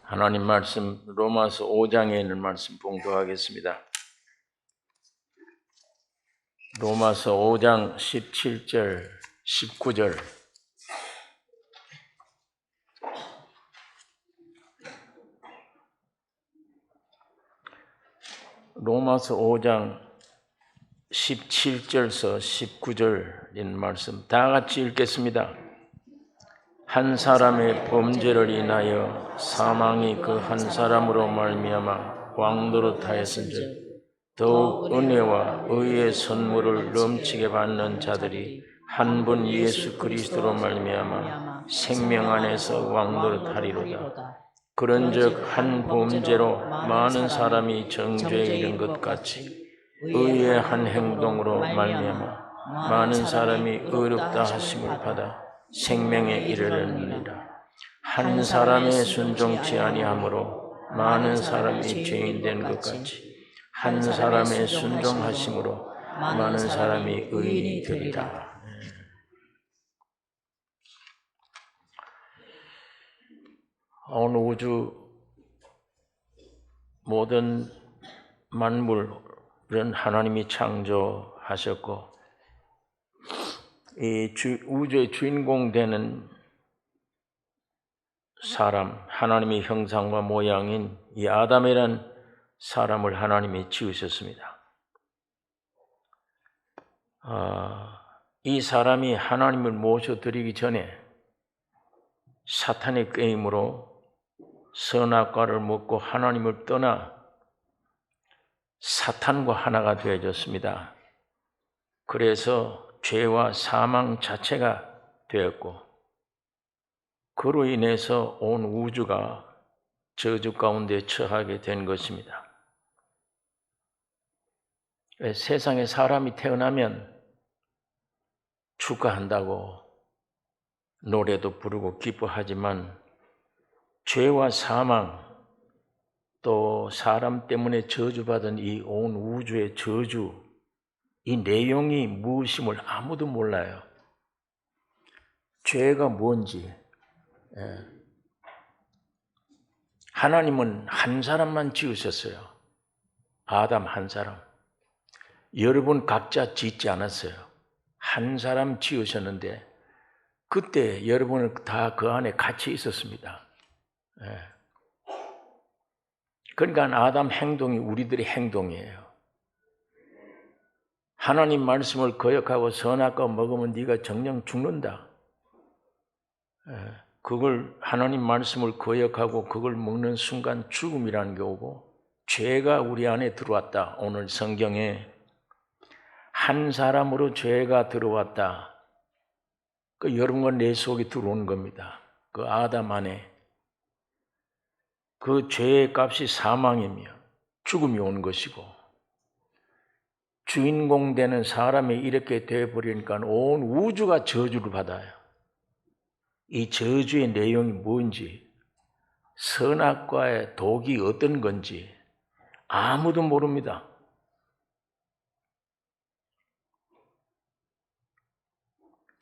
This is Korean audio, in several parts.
하나님 말씀 로마서 5장에 있는 말씀 봉독하겠습니다. 로마서 5장 17절, 19절. 로마서 5장 17절서 19절인 말씀 다 같이 읽겠습니다. 한 사람의 범죄를 인하여 사망이 그 한 사람으로 말미암아 왕노릇하였은즉 더욱 은혜와 의의 선물을 넘치게 받는 자들이 한 분 예수 그리스도로 말미암아 생명 안에서 왕노릇하리로다. 그런즉 한 범죄로 많은 사람이 정죄에 이른 것 같이 의의 한 행동으로 말미암아 많은 사람이 의롭다 하심을 받아 생명에 이르느니라. 한 사람의 순종치 아니함으로 많은 사람이 죄인 된 것 같이 한 사람의 순종하심으로 많은 사람이 의인이 되리라. 온 우주 모든 만물은 하나님이 창조하셨고 이 우주의 주인공 되는 사람, 하나님의 형상과 모양인 이 아담이란 사람을 하나님이 지으셨습니다. 이 사람이 하나님을 모셔드리기 전에 사탄의 게임으로 선악과를 먹고 하나님을 떠나 사탄과 하나가 되어졌습니다. 그래서 죄와 사망 자체가 되었고 그로 인해서 온 우주가 저주 가운데 처하게 된 것입니다. 세상에 사람이 태어나면 축하한다고 노래도 부르고 기뻐하지만 죄와 사망 또 사람 때문에 저주받은 이 온 우주의 저주 이 내용이 무엇임을 아무도 몰라요. 죄가 뭔지. 하나님은 한 사람만 지으셨어요. 아담 한 사람. 여러분 각자 짓지 않았어요. 한 사람 지으셨는데 그때 여러분은 다 그 안에 같이 있었습니다. 그러니까 아담 행동이 우리들의 행동이에요. 하나님 말씀을 거역하고 선악과 먹으면 네가 정녕 죽는다. 그걸 하나님 말씀을 거역하고 그걸 먹는 순간 죽음이라는 게 오고 죄가 우리 안에 들어왔다. 오늘 성경에 한 사람으로 죄가 들어왔다. 그 여러분과 내 속에 들어온 겁니다. 그 아담 안에 그 죄의 값이 사망이며 죽음이 온 것이고 주인공 되는 사람이 이렇게 되어버리니까 온 우주가 저주를 받아요. 이 저주의 내용이 뭔지 선악과의 독이 어떤 건지 아무도 모릅니다.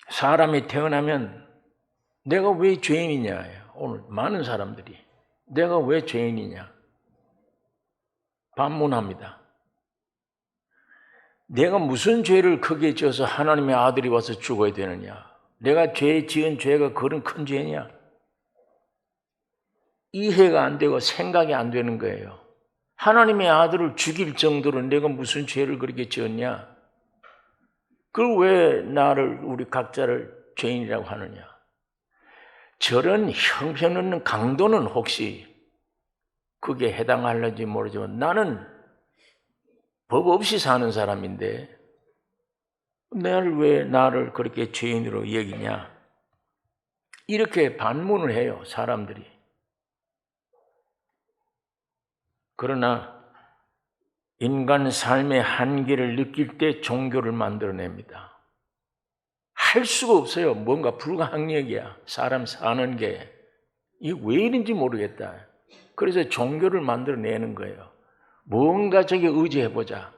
사람이 태어나면 내가 왜 죄인이냐 오늘 많은 사람들이 내가 왜 죄인이냐 반문합니다. 내가 무슨 죄를 크게 지어서 하나님의 아들이 와서 죽어야 되느냐? 내가 지은 죄가 그런 큰 죄냐? 이해가 안 되고 생각이 안 되는 거예요. 하나님의 아들을 죽일 정도로 내가 무슨 죄를 그렇게 지었냐? 그걸 왜 나를 우리 각자를 죄인이라고 하느냐? 저런 형편없는 강도는 혹시 그게 해당할는지 모르지만 나는 법 없이 사는 사람인데 왜 나를 그렇게 죄인으로 여기냐? 이렇게 반문을 해요, 사람들이. 그러나 인간 삶의 한계를 느낄 때 종교를 만들어냅니다. 할 수가 없어요. 뭔가 불가항력이야. 사람 사는 게. 이게 왜 이런지 모르겠다. 그래서 종교를 만들어내는 거예요. 뭔가 저기 의지해보자.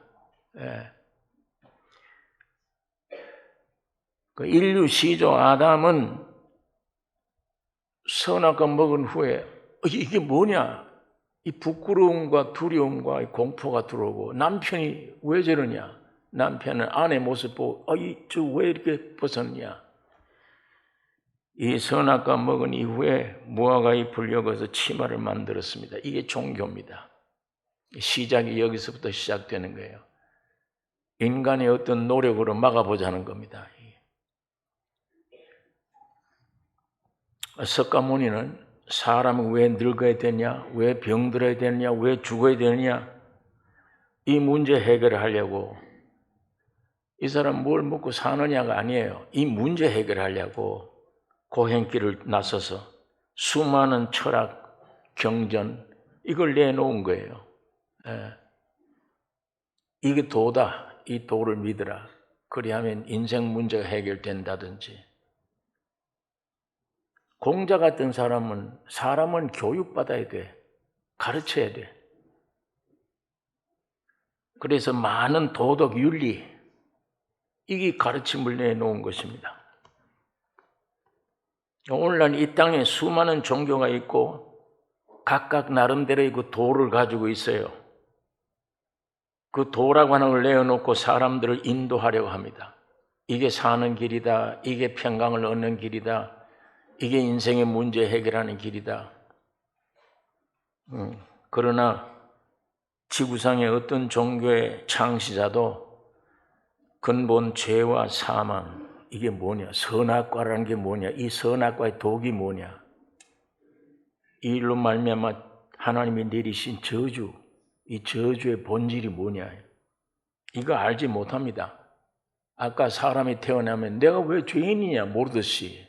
그 인류 시조 아담은 선악과 먹은 후에 이게 뭐냐? 이 부끄러움과 두려움과 이 공포가 들어오고 남편이 왜 저러냐? 남편은 아내 모습 보고 저 왜 이렇게 벗었냐? 이 선악과 먹은 이후에 무화과에 불려가서 치마를 만들었습니다. 이게 종교입니다. 시작이 여기서부터 시작되는 거예요. 인간의 어떤 노력으로 막아보자는 겁니다. 석가모니는 사람은 왜 늙어야 되냐, 왜 병들어야 되느냐, 왜 죽어야 되느냐, 이 문제 해결을 하려고, 이 사람 뭘 먹고 사느냐가 아니에요. 이 문제 해결하려고 고행길을 나서서 수많은 철학, 경전 이걸 내놓은 거예요. 이게 도다. 이 도를 믿으라. 그리하면 인생 문제가 해결된다든지. 공자 같은 사람은 교육받아야 돼. 가르쳐야 돼. 그래서 많은 도덕, 윤리, 이게 가르침을 내놓은 것입니다. 오늘날 이 땅에 수많은 종교가 있고 각각 나름대로의 그 도를 가지고 있어요. 그 도라고 하는 걸 내어놓고 사람들을 인도하려고 합니다. 이게 사는 길이다. 이게 평강을 얻는 길이다. 이게 인생의 문제 해결하는 길이다. 그러나 지구상의 어떤 종교의 창시자도 근본 죄와 사망, 이게 뭐냐? 선악과라는 게 뭐냐? 이 선악과의 독이 뭐냐? 이 일로 말미암아 하나님이 내리신 저주, 이 저주의 본질이 뭐냐? 이거 알지 못합니다. 아까 사람이 태어나면 내가 왜 죄인이냐 모르듯이,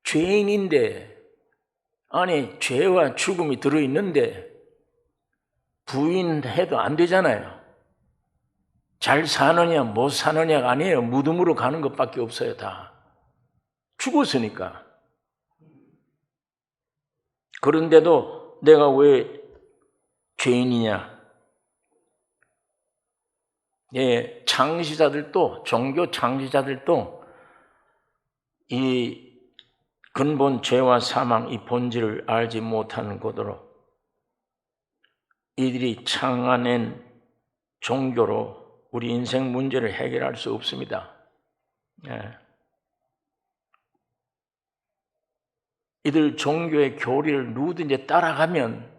죄인인데 안에 죄와 죽음이 들어있는데 부인해도 안 되잖아요. 잘 사느냐 못 사느냐가 아니에요. 무덤으로 가는 것밖에 없어요. 다 죽었으니까. 그런데도 내가 왜 죄인이냐? 예, 창시자들도, 종교 창시자들도 이 근본 죄와 사망, 이 본질을 알지 못하는 것으로 이들이 창안낸 종교로 우리 인생 문제를 해결할 수 없습니다. 예. 이들 종교의 교리를 누구든지 따라가면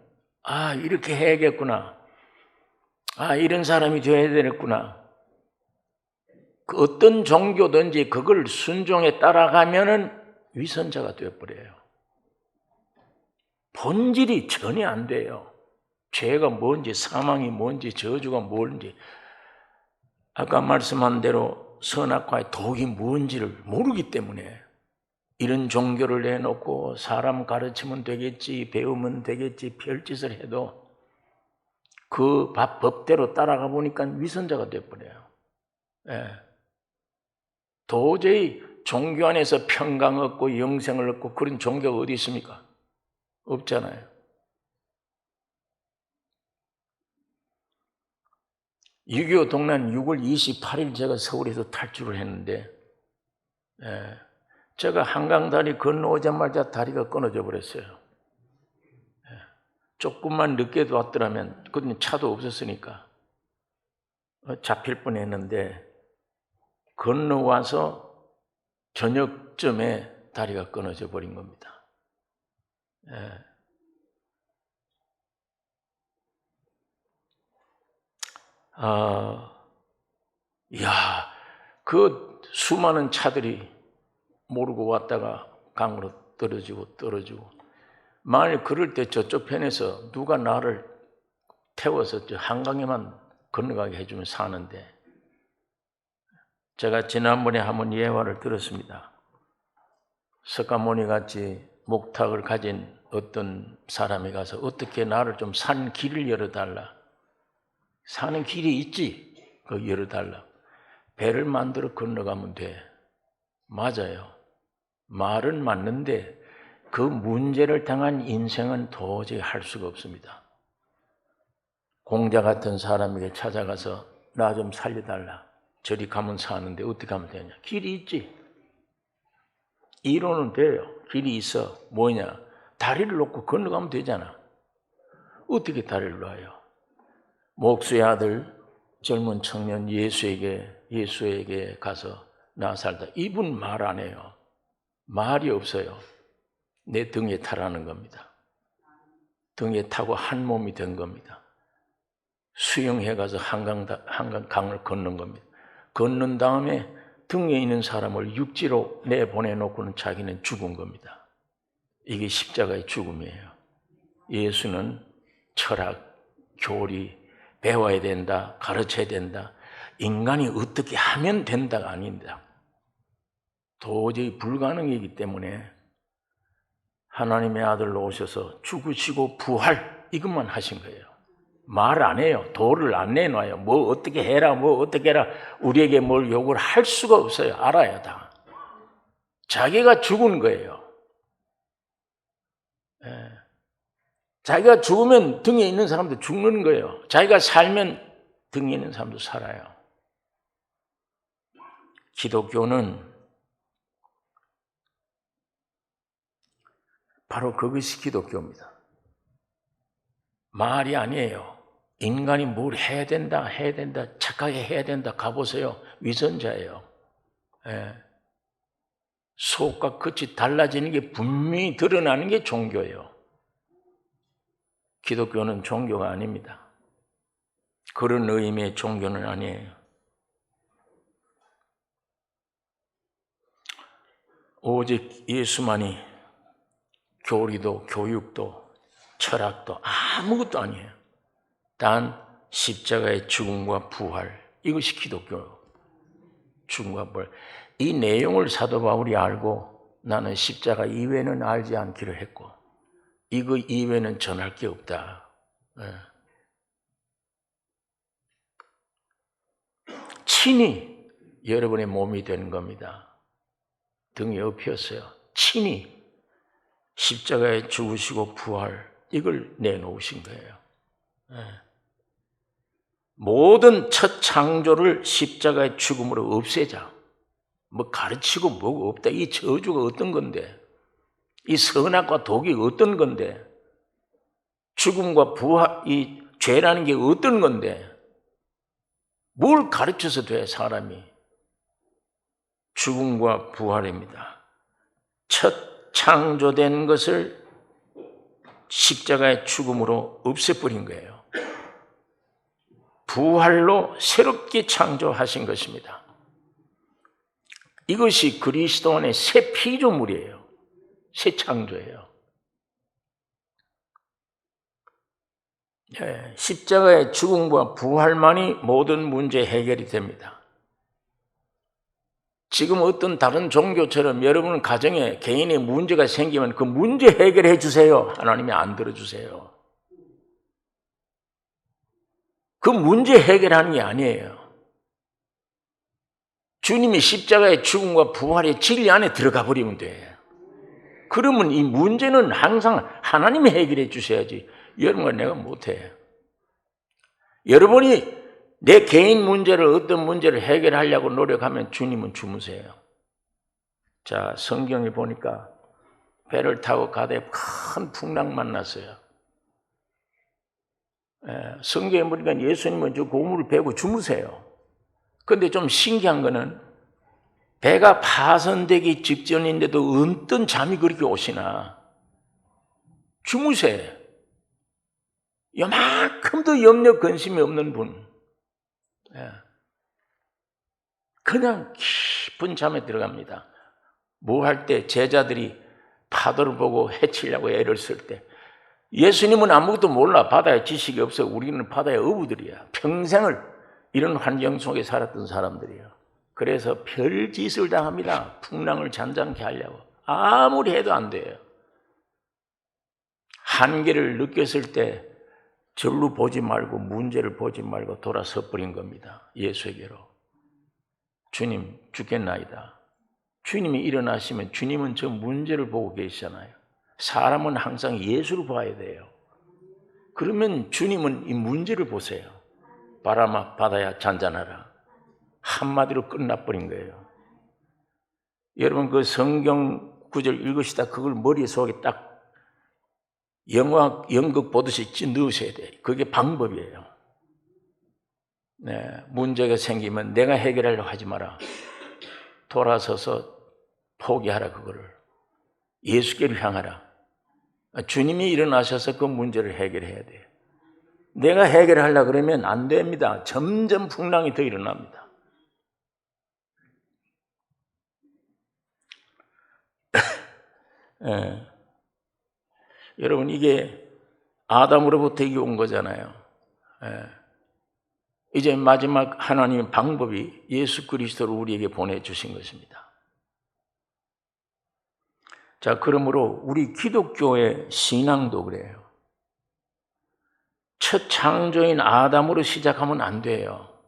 이렇게 해야겠구나. 이런 사람이 되어야 되겠구나. 그 어떤 종교든지 그걸 순종해 따라가면은 위선자가 되어버려요. 본질이 전혀 안 돼요. 죄가 뭔지, 사망이 뭔지, 저주가 뭔지, 아까 말씀한 대로 선악과의 독이 뭔지를 모르기 때문에 이런 종교를 내놓고 사람 가르치면 되겠지, 배우면 되겠지, 별짓을 해도 그 법대로 따라가 보니까 위선자가 되어버려요. 예. 도저히 종교 안에서 평강 얻고 영생을 얻고 그런 종교가 어디 있습니까? 없잖아요. 6.25 동란 6월 28일 제가 서울에서 탈출을 했는데, 제가 한강다리 건너오자마자 다리가 끊어져 버렸어요. 조금만 늦게 왔더라면, 그때는 차도 없었으니까 잡힐 뻔했는데, 건너와서 저녁쯤에 다리가 끊어져 버린 겁니다. 그 수많은 차들이 모르고 왔다가 강으로 떨어지고 만일 그럴 때 저쪽 편에서 누가 나를 태워서 저 한강에만 건너가게 해주면 사는데, 제가 지난번에 한번 예화를 들었습니다. 석가모니 같이 목탁을 가진 어떤 사람이 가서 어떻게 나를 좀 산 길을 열어달라. 사는 길이 있지. 그거 열어달라. 배를 만들어 건너가면 돼. 맞아요. 말은 맞는데 그 문제를 당한 인생은 도저히 할 수가 없습니다. 공자 같은 사람에게 찾아가서 나 좀 살려달라. 저리 가면 사는데 어떻게 하면 되냐. 길이 있지. 이론은 돼요. 길이 있어. 뭐냐. 다리를 놓고 건너가면 되잖아. 어떻게 다리를 놔요? 목수의 아들 젊은 청년 예수에게 가서 나 살다. 이분 말 안 해요. 말이 없어요. 내 등에 타라는 겁니다. 등에 타고 한 몸이 된 겁니다. 수영해 가서 한강을 건넌 겁니다. 건넌 다음에 등에 있는 사람을 육지로 내보내놓고는 자기는 죽은 겁니다. 이게 십자가의 죽음이에요. 예수는 철학, 교리, 배워야 된다, 가르쳐야 된다, 인간이 어떻게 하면 된다가 아닙니다. 도저히 불가능이기 때문에 하나님의 아들로 오셔서 죽으시고 부활 이것만 하신 거예요. 말 안 해요. 도를 안 내놔요. 뭐 어떻게 해라, 뭐 어떻게 해라. 우리에게 뭘 요구를 할 수가 없어요. 알아요, 다. 자기가 죽은 거예요. 예. 자기가 죽으면 등에 있는 사람도 죽는 거예요. 자기가 살면 등에 있는 사람도 살아요. 기독교는 바로 그것이 기독교입니다. 말이 아니에요. 인간이 뭘 해야 된다, 착하게 해야 된다. 가보세요. 위선자예요. 예. 속과 끝이 달라지는 게 분명히 드러나는 게 종교예요. 기독교는 종교가 아닙니다. 그런 의미의 종교는 아니에요. 오직 예수만이 교리도 교육도 철학도 아무것도 아니에요. 단 십자가의 죽음과 부활, 이것이 기독교. 죽음과 부활. 이 내용을 사도 바울이 알고 나는 십자가 이외에는 알지 않기로 했고 이거 이외에는 전할 게 없다. 친히 여러분의 몸이 되는 겁니다. 등에 엎였어요. 친히 십자가에 죽으시고 부활 이걸 내놓으신 거예요. 모든 첫 창조를 십자가의 죽음으로 없애자. 뭐 가르치고 뭐가 없다. 이 저주가 어떤 건데? 이 선악과 독이 어떤 건데? 죽음과 부활, 이 죄라는 게 어떤 건데? 뭘 가르쳐서 돼, 사람이? 죽음과 부활입니다. 첫 창조된 것을 십자가의 죽음으로 없애버린 거예요. 부활로 새롭게 창조하신 것입니다. 이것이 그리스도 안의 새 피조물이에요. 새 창조예요. 십자가의 죽음과 부활만이 모든 문제 해결이 됩니다. 지금 어떤 다른 종교처럼 여러분 가정에 개인의 문제가 생기면 그 문제 해결해 주세요. 하나님이 안 들어주세요. 그 문제 해결하는 게 아니에요. 주님이 십자가의 죽음과 부활의 진리 안에 들어가 버리면 돼. 그러면 이 문제는 항상 하나님이 해결해 주셔야지 여러분과 내가 못해. 여러분이 내 개인 문제를 어떤 문제를 해결하려고 노력하면 주님은 주무세요. 자, 성경에 보니까 배를 타고 가되 큰 풍랑 만났어요. 성경에 보니까 예수님은 저 고물을 베고 주무세요. 그런데 좀 신기한 거는 배가 파손되기 직전인데도 어떤 잠이 그렇게 오시나 주무세. 요만큼도 염려 근심이 없는 분. 그냥 깊은 잠에 들어갑니다. 뭐 할 때 제자들이 파도를 보고 해치려고 애를 쓸 때 예수님은 아무것도 몰라. 바다에 지식이 없어. 우리는 바다의 어부들이야. 평생을 이런 환경 속에 살았던 사람들이에요. 그래서 별짓을 다 합니다. 풍랑을 잔잔케 하려고. 아무리 해도 안 돼요. 한계를 느꼈을 때 절로 보지 말고 문제를 보지 말고 돌아서 버린 겁니다. 예수에게로. 주님 죽겠나이다. 주님이 일어나시면 주님은 저 문제를 보고 계시잖아요. 사람은 항상 예수를 봐야 돼요. 그러면 주님은 이 문제를 보세요. 바람아 바다야 잔잔하라. 한마디로 끝나버린 거예요. 여러분 그 성경 구절 읽으시다 그걸 머릿속에 딱 연극 보듯이 넣으셔야 돼요. 그게 방법이에요. 네, 문제가 생기면 내가 해결하려고 하지 마라. 돌아서서 포기하라, 그거를. 예수께로 향하라. 주님이 일어나셔서 그 문제를 해결해야 돼요. 내가 해결하려고 그러면 안 됩니다. 점점 풍랑이 더 일어납니다. 예. 여러분, 이게 아담으로부터 이게 온 거잖아요. 예. 이제 마지막 하나님의 방법이 예수 그리스도를 우리에게 보내주신 것입니다. 자, 그러므로 우리 기독교의 신앙도 그래요. 첫 창조인 아담으로 시작하면 안 돼요.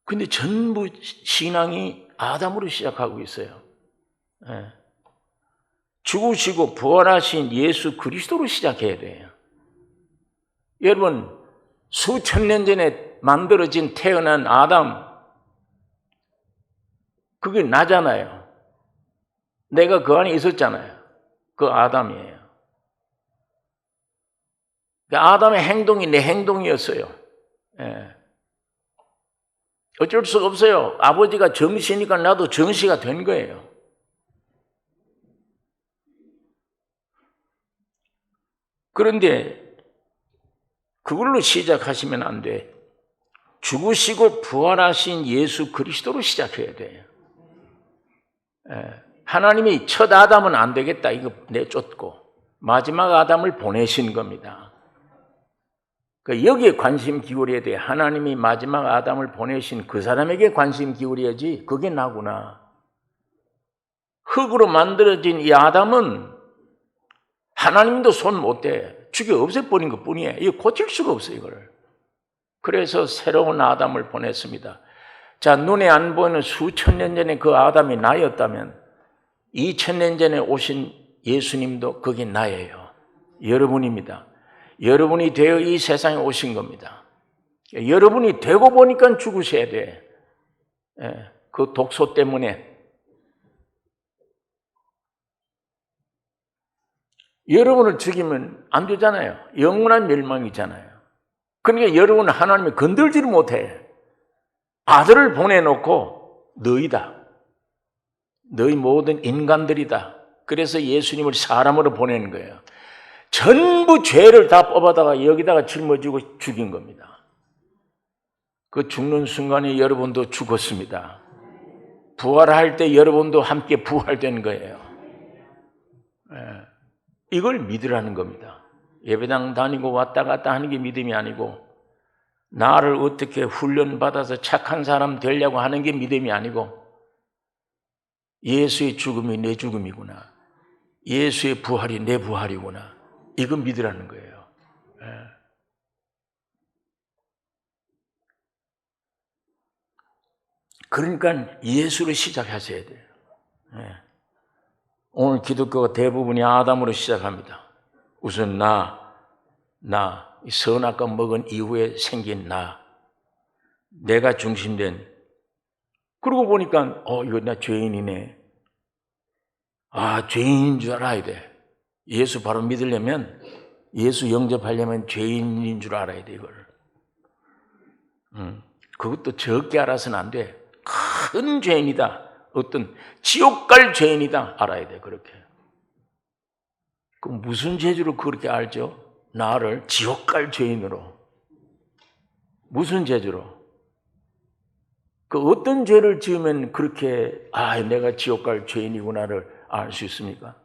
근데 전부 신앙이 아담으로 시작하고 있어요. 예. 죽으시고 부활하신 예수 그리스도로 시작해야 돼요. 여러분, 수천 년 전에 만들어진 태어난 아담, 그게 나잖아요. 내가 그 안에 있었잖아요. 그 아담이에요. 아담의 행동이 내 행동이었어요. 예. 어쩔 수가 없어요. 아버지가 정시니까 나도 정시가 된 거예요. 그런데 그걸로 시작하시면 안 돼. 죽으시고 부활하신 예수 그리스도로 시작해야 돼요. 하나님이 첫 아담은 안 되겠다, 이거 내쫓고 마지막 아담을 보내신 겁니다. 여기에 관심 기울여야 돼요. 하나님이 마지막 아담을 보내신 그 사람에게 관심 기울여야지, 그게 나구나. 흙으로 만들어진 이 아담은 하나님도 손 못 대. 죽여 없애버린 것 뿐이에요. 이거 고칠 수가 없어요, 이걸. 그래서 새로운 아담을 보냈습니다. 자, 눈에 안 보이는 수천 년 전에 그 아담이 나였다면 2000년 전에 오신 예수님도 그게 나예요. 여러분입니다. 여러분이 되어 이 세상에 오신 겁니다. 여러분이 되고 보니까 죽으셔야 돼. 그 독소 때문에. 여러분을 죽이면 안 되잖아요. 영원한 멸망이잖아요. 그러니까 여러분은 하나님이 건들지를 못해. 아들을 보내놓고 너희다. 너희 모든 인간들이다. 그래서 예수님을 사람으로 보내는 거예요. 전부 죄를 다 뽑아다가 여기다가 짊어지고 죽인 겁니다. 그 죽는 순간에 여러분도 죽었습니다. 부활할 때 여러분도 함께 부활된 거예요. 이걸 믿으라는 겁니다. 예배당 다니고 왔다 갔다 하는 게 믿음이 아니고, 나를 어떻게 훈련받아서 착한 사람 되려고 하는 게 믿음이 아니고, 예수의 죽음이 내 죽음이구나, 예수의 부활이 내 부활이구나, 이거 믿으라는 거예요. 그러니까 예수로 시작하셔야 돼요. 오늘 기독교가 대부분이 아담으로 시작합니다. 우선 이 선악과 먹은 이후에 생긴 내가 중심된. 그러고 보니까 이거 나 죄인이네. 죄인인 줄 알아야 돼. 예수 바로 믿으려면, 예수 영접하려면 죄인인 줄 알아야 돼, 이걸. 그것도 적게 알아서는 안 돼. 큰 죄인이다. 어떤 지옥 갈 죄인이다. 알아야 돼, 그렇게. 그럼 무슨 재주로 그렇게 알죠? 나를 지옥 갈 죄인으로. 무슨 재주로? 그 어떤 죄를 지으면 그렇게 내가 지옥 갈 죄인이구나를 알 수 있습니까?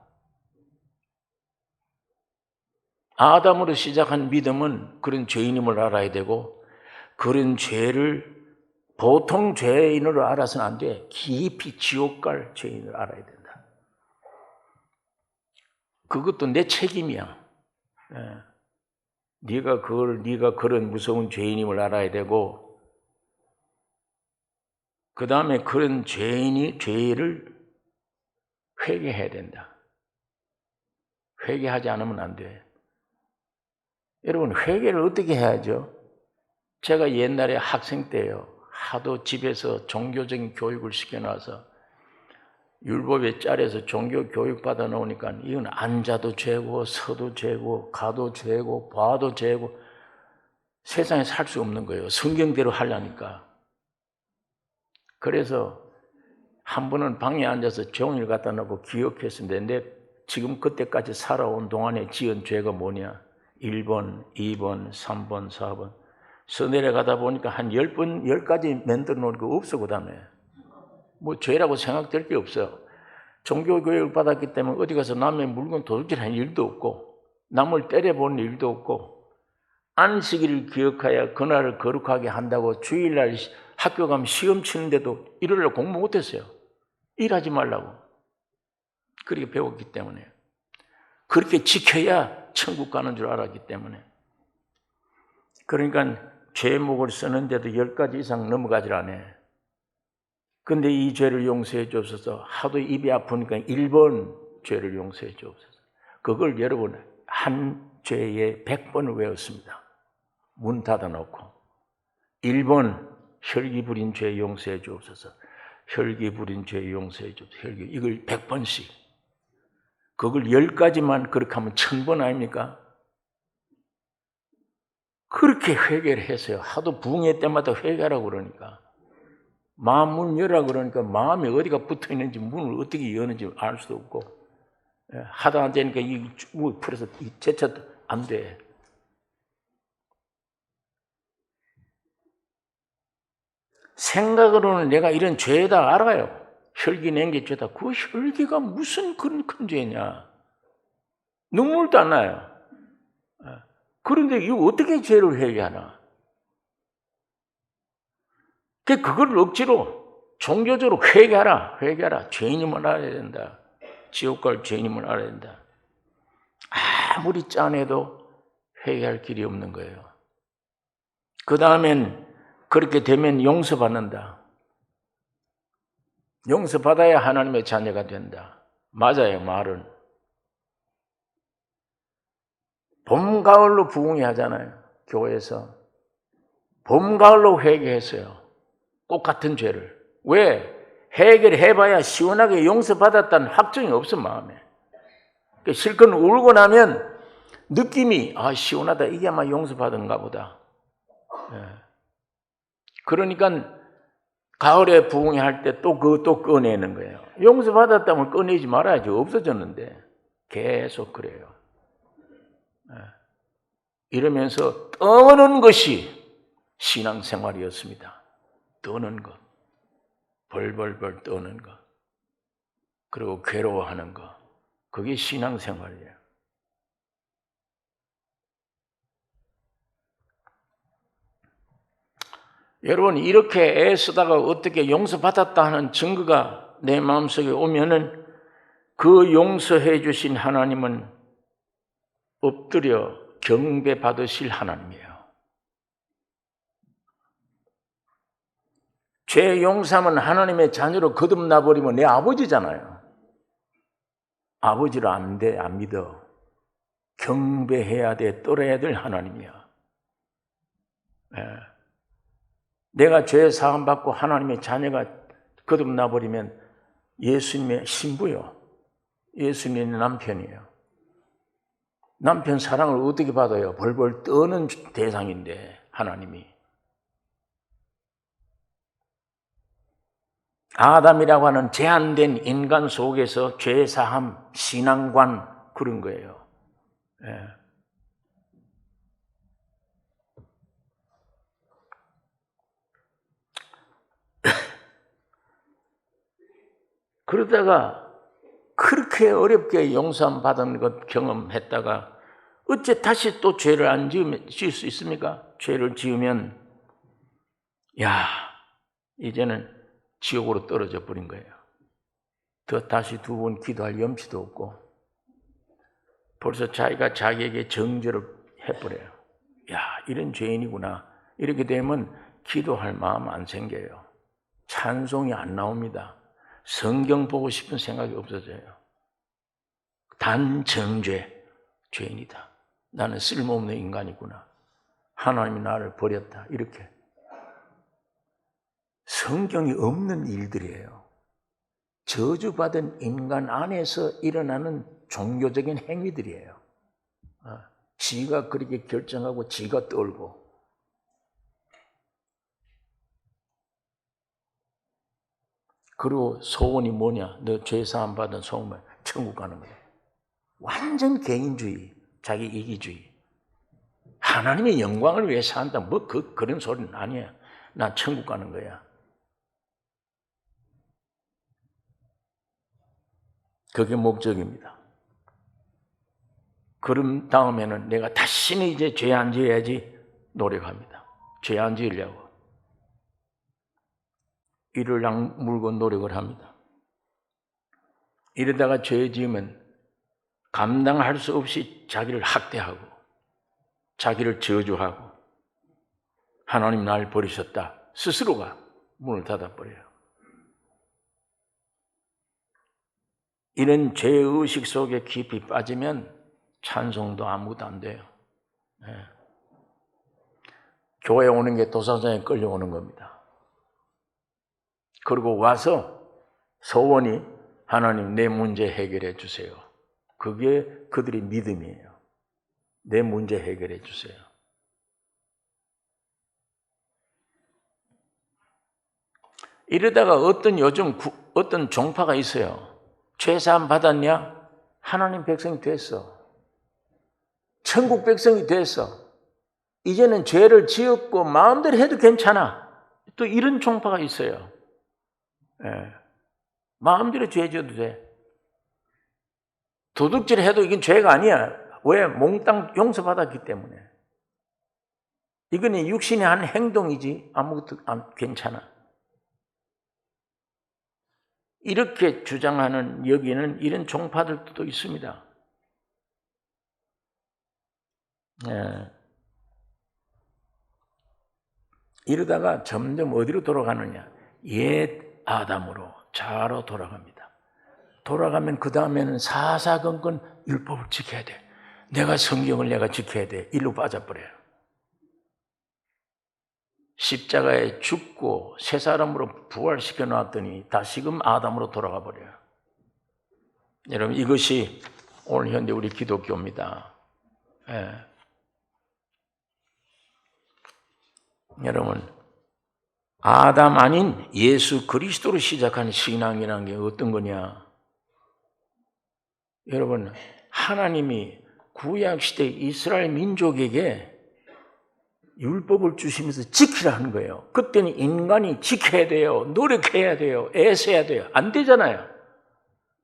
아담으로 시작한 믿음은 그런 죄인임을 알아야 되고, 그런 죄를 보통 죄인으로 알아서는 안 돼. 깊이 지옥 갈 죄인을 알아야 된다. 그것도 내 책임이야. 네가 그런 무서운 죄인임을 알아야 되고, 그 다음에 그런 죄를 회개해야 된다. 회개하지 않으면 안 돼. 여러분, 회개를 어떻게 해야죠? 제가 옛날에 학생 때요, 하도 집에서 종교적인 교육을 시켜놔서 율법에 짤에서 종교 교육 받아 놓으니까 이건 앉아도 죄고 서도 죄고 가도 죄고 봐도 죄고 세상에 살 수 없는 거예요. 성경대로 하려니까. 그래서 한 번은 방에 앉아서 종이를 갖다 놓고 기억했습니다. 내 지금 그때까지 살아온 동안에 지은 죄가 뭐냐? 1번, 2번, 3번, 4번. 서 내려가다 보니까 한 10번, 10가지 만들어 놓은 거 없어, 그 다음에. 뭐 죄라고 생각될 게 없어요. 종교교육을 받았기 때문에 어디 가서 남의 물건 도둑질한 일도 없고 남을 때려본 일도 없고 안식일을 기억하여 그날을 거룩하게 한다고 주일날 학교 가면 시험 치는데도 일요일날 공부 못했어요. 일하지 말라고. 그렇게 배웠기 때문에. 그렇게 지켜야 천국 가는 줄 알았기 때문에. 그러니까 죄목을 쓰는데도 10가지 이상 넘어가질 않아요. 근데 이 죄를 용서해 주옵소서. 하도 입이 아프니까 1번 죄를 용서해 주옵소서. 그걸 여러분 한 죄에 100번을 외웠습니다. 문 닫아놓고 1번 혈기 부린 죄 용서해 주옵소서. 혈기 부린 죄 용서해 주옵소서. 혈기 이걸 100번씩. 그걸 10가지만 그렇게 하면 1000번 아닙니까? 그렇게 회개를 했어요. 하도 부흥회 때마다 회개하라고 그러니까. 마음 문 열라 그러니까 마음이 어디가 붙어 있는지 문을 어떻게 여는지 알 수도 없고 하다 안 되니까 이 풀어서 제쳐도 안 돼. 생각으로는 내가 이런 죄다 알아요. 혈기 낸게 죄다. 그 혈기가 무슨 그런 큰 죄냐. 눈물도 안 나요. 그런데 이거 어떻게 죄를 회개하나. 그걸 억지로 종교적으로 회개하라. 죄인임을 알아야 된다. 지옥 갈 죄인임을 알아야 된다. 아무리 짠해도 회개할 길이 없는 거예요. 그 다음엔 그렇게 되면 용서받는다. 용서받아야 하나님의 자녀가 된다. 맞아요, 말은. 봄, 가을로 부흥회 하잖아요. 교회에서. 봄, 가을로 회개했어요. 똑같은 죄를. 왜? 해결해봐야 시원하게 용서받았다는 확정이 없어, 마음에. 그러니까 실컷 울고 나면 느낌이 시원하다. 이게 아마 용서받은가 보다. 그러니까 가을에 부흥회 할 때 또 그것도 꺼내는 거예요. 용서받았다면 꺼내지 말아야지. 없어졌는데. 계속 그래요. 이러면서 떠는 것이 신앙생활이었습니다. 떠는 것. 벌벌벌 떠는 것. 그리고 괴로워하는 것. 그게 신앙생활이에요. 여러분 이렇게 애쓰다가 어떻게 용서받았다 하는 증거가 내 마음속에 오면은 그 용서해 주신 하나님은 엎드려 경배 받으실 하나님이에요. 죄 용서하면 하나님의 자녀로 거듭나버리면 내 아버지잖아요. 아버지를 안 믿어. 경배해야 돼. 떨어야 될 하나님이야. 내가 죄 사함 받고 하나님의 자녀가 거듭나버리면 예수님의 신부요. 예수님의 남편이에요. 남편 사랑을 어떻게 받아요? 벌벌 떠는 대상인데 하나님이. 아담이라고 하는 제한된 인간 속에서 죄 사함, 신앙관 그런 거예요. 그러다가 그렇게 어렵게 용서함 받은 것 경험했다가 어째 다시 또 죄를 안 지을 수 있습니까? 죄를 지으면 이제는 지옥으로 떨어져 버린 거예요. 다시 2번 기도할 염치도 없고 벌써 자기가 자기에게 정죄를 해버려요. 이런 죄인이구나. 이렇게 되면 기도할 마음 안 생겨요. 찬송이 안 나옵니다. 성경 보고 싶은 생각이 없어져요. 단 정죄, 죄인이다. 나는 쓸모없는 인간이구나. 하나님이 나를 버렸다. 이렇게. 성경이 없는 일들이에요. 저주받은 인간 안에서 일어나는 종교적인 행위들이에요. 지가 그렇게 결정하고 지가 떨고. 그리고 소원이 뭐냐? 너 죄사함 받은 소원은 천국 가는 거예요. 완전 개인주의, 자기 이기주의. 하나님의 영광을 위해서 한다. 그런 소리는 아니야. 난 천국 가는 거야. 그게 목적입니다. 그럼 다음에는 내가 다시는 이제 죄 안 지어야지 노력합니다. 죄 안 지으려고. 이를 악물고 노력을 합니다. 이러다가 죄 지으면 감당할 수 없이 자기를 학대하고 자기를 저주하고 하나님 날 버리셨다. 스스로가 문을 닫아버려요. 이런 죄의식 속에 깊이 빠지면 찬송도 아무것도 안 돼요. 교회 오는 게 도사장에 끌려오는 겁니다. 그리고 와서 소원이 하나님 내 문제 해결해 주세요. 그게 그들의 믿음이에요. 내 문제 해결해 주세요. 이러다가 어떤 종파가 있어요. 죄사함 받았냐? 하나님 백성이 됐어. 천국 백성이 됐어. 이제는 죄를 지었고 마음대로 해도 괜찮아. 또 이런 종파가 있어요. 마음대로 죄 지어도 돼. 도둑질 해도 이건 죄가 아니야. 왜? 몽땅 용서받았기 때문에. 이건 육신이 한 행동이지 아무것도 괜찮아. 이렇게 주장하는 여기는 이런 종파들도 또 있습니다. 이러다가 점점 어디로 돌아가느냐? 옛 아담으로 자로 돌아갑니다. 돌아가면 그 다음에는 사사건건 율법을 지켜야 돼. 내가 성경을 내가 지켜야 돼. 일로 빠져버려요. 십자가에 죽고 새 사람으로 부활시켜 놨더니 다시금 아담으로 돌아가 버려요. 여러분, 이것이 오늘 현대 우리 기독교입니다. 여러분, 아담 아닌 예수 그리스도로 시작한 신앙이라는 게 어떤 거냐? 여러분, 하나님이 구약시대 이스라엘 민족에게 율법을 주시면서 지키라는 거예요. 그때는 인간이 지켜야 돼요. 노력해야 돼요. 애써야 돼요. 안 되잖아요.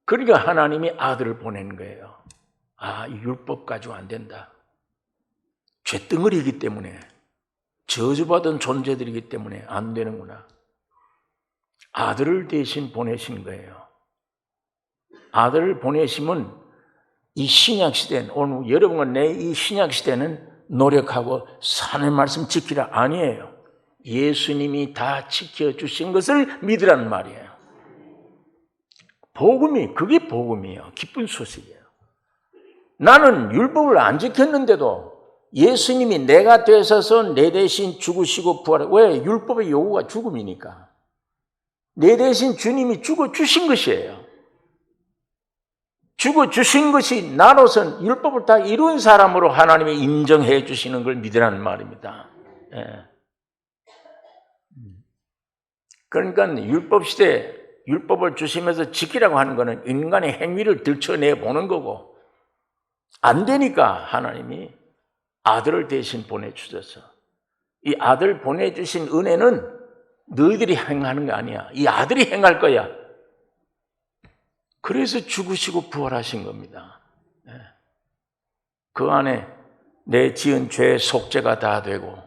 그러니까 하나님이 아들을 보낸 거예요. 이 율법 가지고 안 된다. 쇳덩어리이기 때문에, 저주받은 존재들이기 때문에 안 되는구나. 아들을 대신 보내신 거예요. 아들을 보내시면 이 신약시대는, 오늘 여러분과 내 이 신약시대는 노력하고 하나님 말씀 지키라 아니에요. 예수님이 다 지켜주신 것을 믿으라는 말이에요. 그게 복음이에요. 기쁜 소식이에요. 나는 율법을 안 지켰는데도 예수님이 내가 되셔서 내 대신 죽으시고 부활해. 왜? 율법의 요구가 죽음이니까. 내 대신 주님이 죽어주신 것이에요. 죽어주신 것이 나로선 율법을 다 이룬 사람으로 하나님이 인정해 주시는 걸 믿으라는 말입니다. 그러니까 율법시대 율법을 주시면서 지키라고 하는 것은 인간의 행위를 들춰내보는 거고, 안 되니까 하나님이 아들을 대신 보내주셔서, 이 아들 보내주신 은혜는 너희들이 행하는 게 아니야. 이 아들이 행할 거야. 그래서 죽으시고 부활하신 겁니다. 그 안에 내 지은 죄의 속죄가 다 되고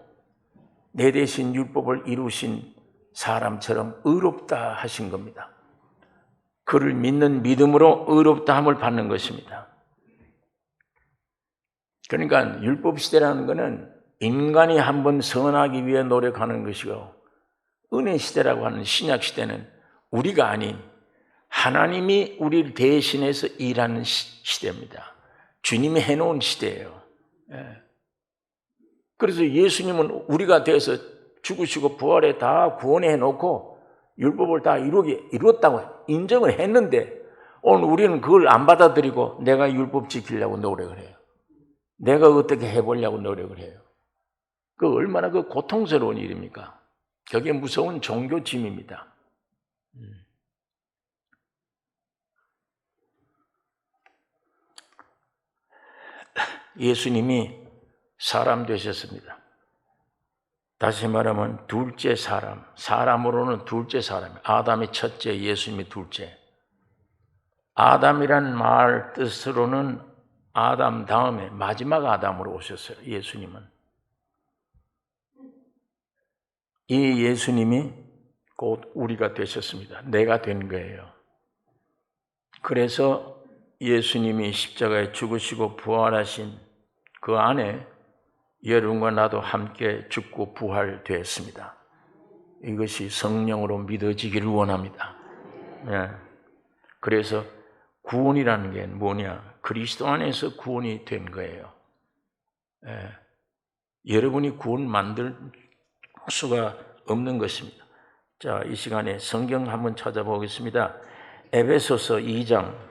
내 대신 율법을 이루신 사람처럼 의롭다 하신 겁니다. 그를 믿는 믿음으로 의롭다함을 받는 것입니다. 그러니까 율법 시대라는 것은 인간이 한번 선하기 위해 노력하는 것이고, 은혜 시대라고 하는 신약 시대는 우리가 아닌 하나님이 우리를 대신해서 일하는 시대입니다. 주님이 해놓은 시대예요. 그래서 예수님은 우리가 돼서 죽으시고 부활에 다 구원해 놓고 율법을 다 이뤘다고 인정을 했는데 오늘 우리는 그걸 안 받아들이고 내가 율법 지키려고 노력을 해요. 내가 어떻게 해보려고 노력을 해요. 그 얼마나 그 고통스러운 일입니까? 그게 무서운 종교짐입니다. 예수님이 사람 되셨습니다. 다시 말하면 둘째 사람, 사람으로는 둘째 사람, 아담이 첫째, 예수님이 둘째. 아담이란 말 뜻으로는 아담 다음에 마지막 아담으로 오셨어요. 예수님은. 이 예수님이 곧 우리가 되셨습니다. 내가 된 거예요. 그래서 예수님이 십자가에 죽으시고 부활하신 그 안에 여러분과 나도 함께 죽고 부활되었습니다. 이것이 성령으로 믿어지기를 원합니다. 네. 그래서 구원이라는 게 뭐냐? 그리스도 안에서 구원이 된 거예요. 네. 여러분이 구원 만들 수가 없는 것입니다. 자, 이 시간에 성경 한번 찾아보겠습니다. 에베소서 2장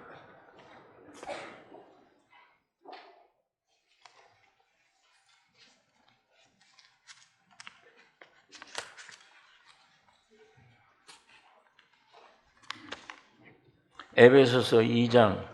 에베소서 2장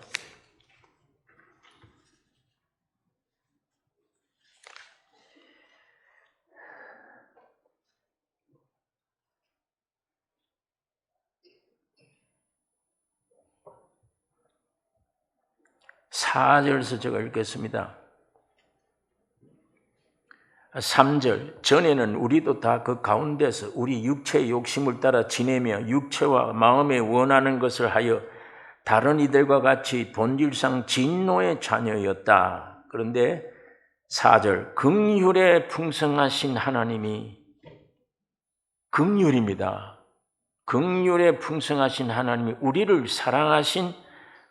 4절에서 제가 읽겠습니다. 3절, 전에는 우리도 다 그 가운데서 우리 육체의 욕심을 따라 지내며 육체와 마음에 원하는 것을 하여 다른 이들과 같이 본질상 진노의 자녀였다. 그런데 4절, 긍휼에 풍성하신 하나님이, 긍휼입니다. 긍휼에 풍성하신 하나님이 우리를 사랑하신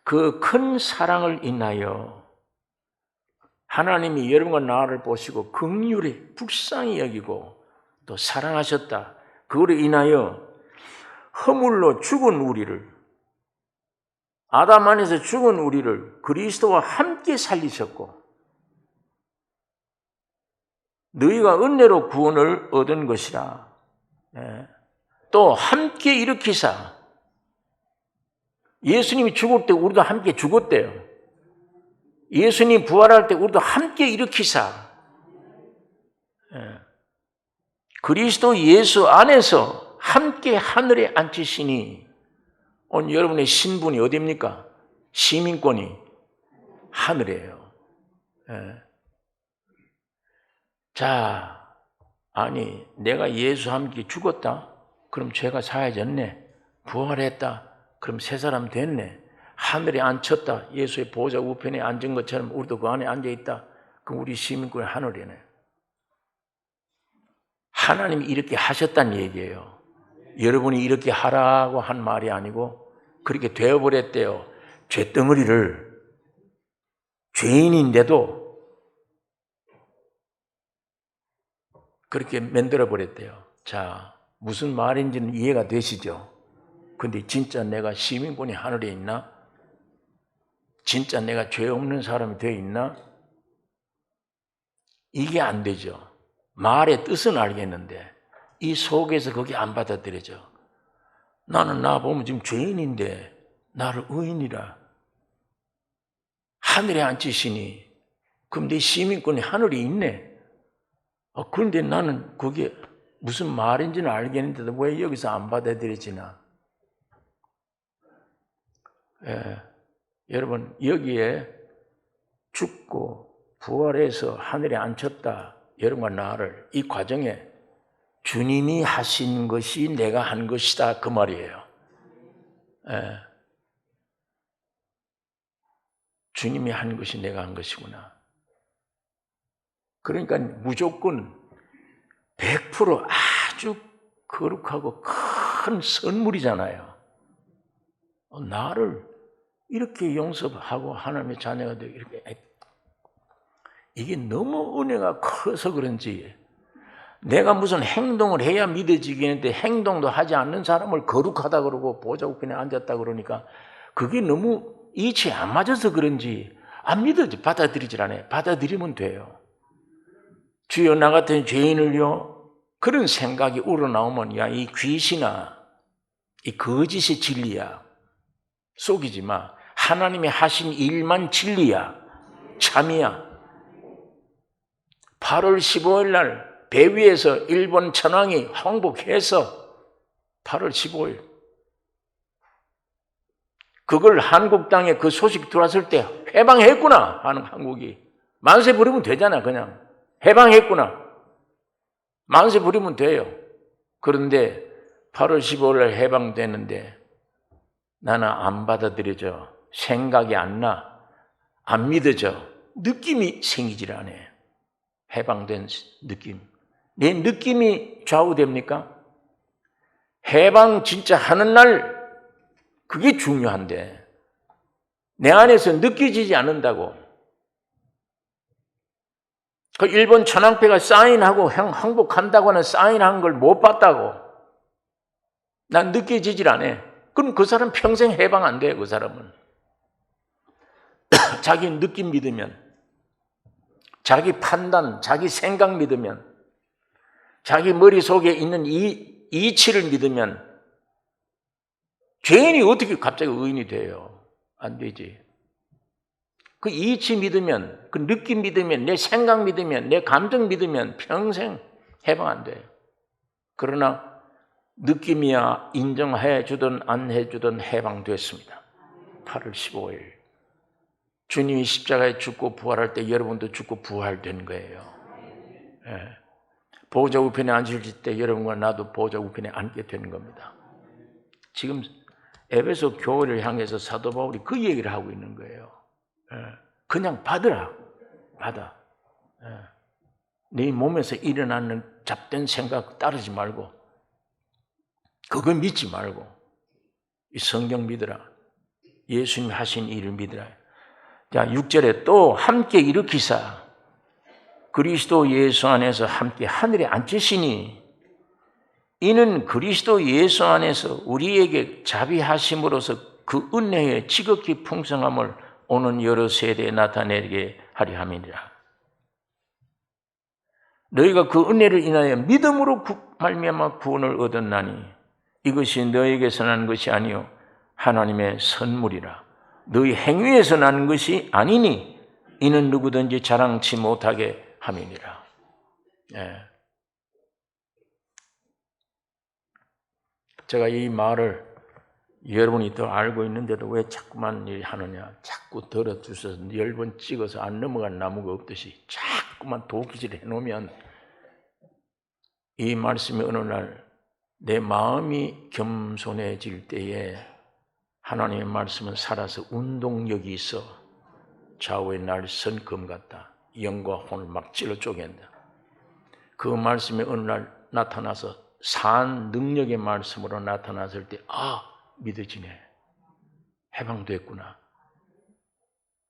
그 큰 사랑을 인하여 하나님이 여러분과 나를 보시고 긍휼히 불쌍히 여기고 또 사랑하셨다. 그로 인하여 허물로 죽은 우리를, 아담 안에서 죽은 우리를 그리스도와 함께 살리셨고 너희가 은혜로 구원을 얻은 것이라. 또 함께 일으키사, 예수님이 죽을 때 우리도 함께 죽었대요. 예수님 부활할 때 우리도 함께 일으키사, 그리스도 예수 안에서 함께 하늘에 앉히시니, 오늘 여러분의 신분이 어디입니까? 시민권이 하늘이에요. 자, 아니 내가 예수와 함께 죽었다? 그럼 죄가 사해졌네. 부활했다? 그럼 새 사람 됐네. 하늘에 앉혔다. 예수의 보좌 우편에 앉은 것처럼 우리도 그 안에 앉아있다. 그럼 우리 시민권이 하늘이네. 하나님이 이렇게 하셨다는 얘기예요. 여러분이 이렇게 하라고 한 말이 아니고 그렇게 되어버렸대요. 죄덩어리를, 죄인인데도 그렇게 만들어버렸대요. 자, 무슨 말인지는 이해가 되시죠? 근데 진짜 내가 시민권이 하늘에 있나? 진짜 내가 죄 없는 사람이 되어 있나? 이게 안 되죠. 말의 뜻은 알겠는데 이 속에서 그게 안 받아들여져. 나는 나 보면 지금 죄인인데 나를 의인이라 하늘에 앉히시니 그럼 내 시민권이 하늘에 있네. 그런데 나는 그게 무슨 말인지는 알겠는데도 왜 여기서 안 받아들여지나? 여러분 여기에 죽고 부활해서 하늘에 앉혔다. 여러분과 나를 이 과정에 주님이 하신 것이 내가 한 것이다 그 말이에요. 주님이 한 것이 내가 한 것이구나. 그러니까 무조건 100% 아주 거룩하고 큰 선물이잖아요. 나를 이렇게 용서하고 하나님의 자녀가 되고 이렇게, 이게 너무 은혜가 커서 그런지 내가 무슨 행동을 해야 믿어지겠는데 행동도 하지 않는 사람을 거룩하다 그러고 보좌 우편에 앉았다 그러니까 그게 너무 이치에 안 맞아서 그런지 안 믿어지, 받아들이질 않아요. 받아들이면 돼요. 주여 나 같은 죄인을요, 그런 생각이 우러나오면 야, 이 귀신아, 이 거짓의 진리야. 속이지 마. 하나님이 하신 일만 진리야. 참이야. 8월 15일 날 배 위에서 일본 천황이 항복해서 8월 15일 그걸 한국 땅에 그 소식 들어왔을 때 해방했구나 하는 한국이. 만세 부리면 되잖아. 그냥 해방했구나. 만세 부리면 돼요. 그런데 8월 15일 날 해방되는데 나는 안 받아들여져. 생각이 안 나. 안 믿어져. 느낌이 생기질 않아. 해방된 느낌. 내 느낌이 좌우됩니까? 해방 진짜 하는 날 그게 중요한데 내 안에서 느껴지지 않는다고. 그 일본 천황폐가 사인하고 항복한다고 하는 사인한 걸 못 봤다고. 난 느껴지질 않아. 그럼 그 사람 평생 해방 안 돼. 그 사람은. 자기 느낌 믿으면, 자기 판단, 자기 생각 믿으면, 자기 머릿속에 있는 이치를 믿으면 죄인이 어떻게 갑자기 의인이 돼요? 안 되지. 그 이치 믿으면, 그 느낌 믿으면, 내 생각 믿으면, 내 감정 믿으면 평생 해방 안 돼요. 그러나 느낌이야 인정해 주든 안 해주든 해방됐습니다. 8월 15일. 주님이 십자가에 죽고 부활할 때 여러분도 죽고 부활된 거예요. 예. 보좌 우편에 앉을 때 여러분과 나도 보좌 우편에 앉게 되는 겁니다. 지금 에베소 교회를 향해서 사도 바울이 그 얘기를 하고 있는 거예요. 예. 그냥 받으라. 받아. 예. 네 몸에서 일어나는 잡된 생각 따르지 말고 그거 믿지 말고 이 성경 믿으라. 예수님이 하신 일을 믿으라. 자, 6절에 또 함께 일으키사 그리스도 예수 안에서 함께 하늘에 앉으시니 이는 그리스도 예수 안에서 우리에게 자비하심으로써 그 은혜의 지극히 풍성함을 오는 여러 세대에 나타내게 하려 함이니라. 너희가 그 은혜를 인하여 믿음으로 말미암아 구원을 얻었나니 이것이 너희에게서 난 것이 아니요 하나님의 선물이라. 너희 행위에서 난 것이 아니니 이는 누구든지 자랑치 못하게 함이니라. 예. 제가 이 말을 여러분이 더 알고 있는데도 왜 자꾸만 하느냐. 자꾸 들어주셔서 10번 찍어서 안 넘어간 나무가 없듯이 자꾸만 도끼질 해놓으면 이 말씀이 어느 날 내 마음이 겸손해질 때에 하나님의 말씀은 살아서 운동력이 있어 좌우의 날선 검 같다. 영과 혼을 막 찔러 쪼갠다. 그 말씀이 어느 날 나타나서 산 능력의 말씀으로 나타났을 때 믿어지네. 해방됐구나.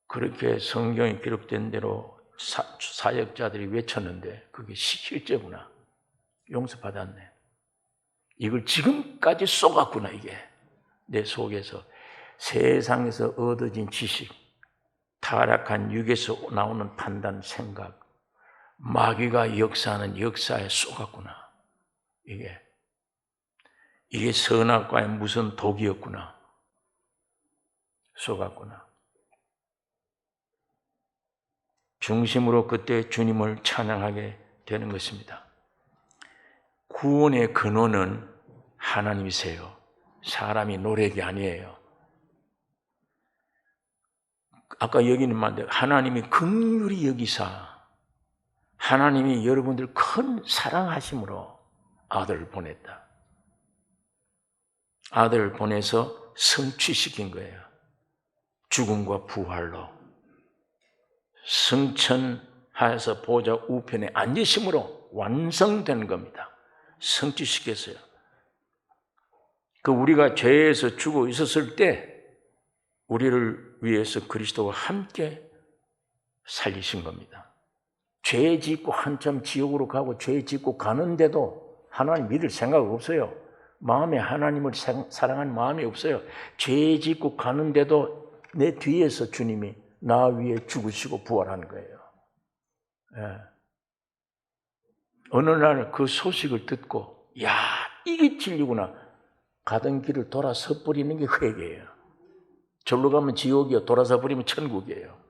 그렇게 성경에 기록된 대로 사역자들이 외쳤는데 그게 실제구나. 용서받았네. 이걸 지금까지 쏘갔구나. 이게 내 속에서 세상에서 얻어진 지식, 타락한 육에서 나오는 판단, 생각, 마귀가 역사하는 역사에 쏘갔구나. 이게 선악과의 무슨 독이었구나. 쏘갔구나. 중심으로 그때 주님을 찬양하게 되는 것입니다. 구원의 근원은 하나님이세요. 사람이 노력이 아니에요. 아까 여기는 말인데 하나님이 긍휼히 여기사 하나님이 여러분들 큰 사랑하심으로 아들을 보냈다. 아들을 보내서 성취시킨 거예요. 죽음과 부활로 승천하여서 보좌 우편에 앉으심으로 완성된 겁니다. 성취시켰어요. 그 우리가 죄에서 죽어 있었을 때 우리를 위해서 그리스도와 함께 살리신 겁니다. 죄 짓고 한참 지옥으로 가고 죄 짓고 가는데도 하나님 믿을 생각 없어요. 마음에 하나님을 사랑하는 마음이 없어요. 죄 짓고 가는데도 내 뒤에서 주님이 나 위에 죽으시고 부활하는 거예요. 예. 어느 날 그 소식을 듣고 야, 이게 진리구나. 가던 길을 돌아서 버리는 게 회개예요. 절로 가면 지옥이요, 돌아서 버리면 천국이에요.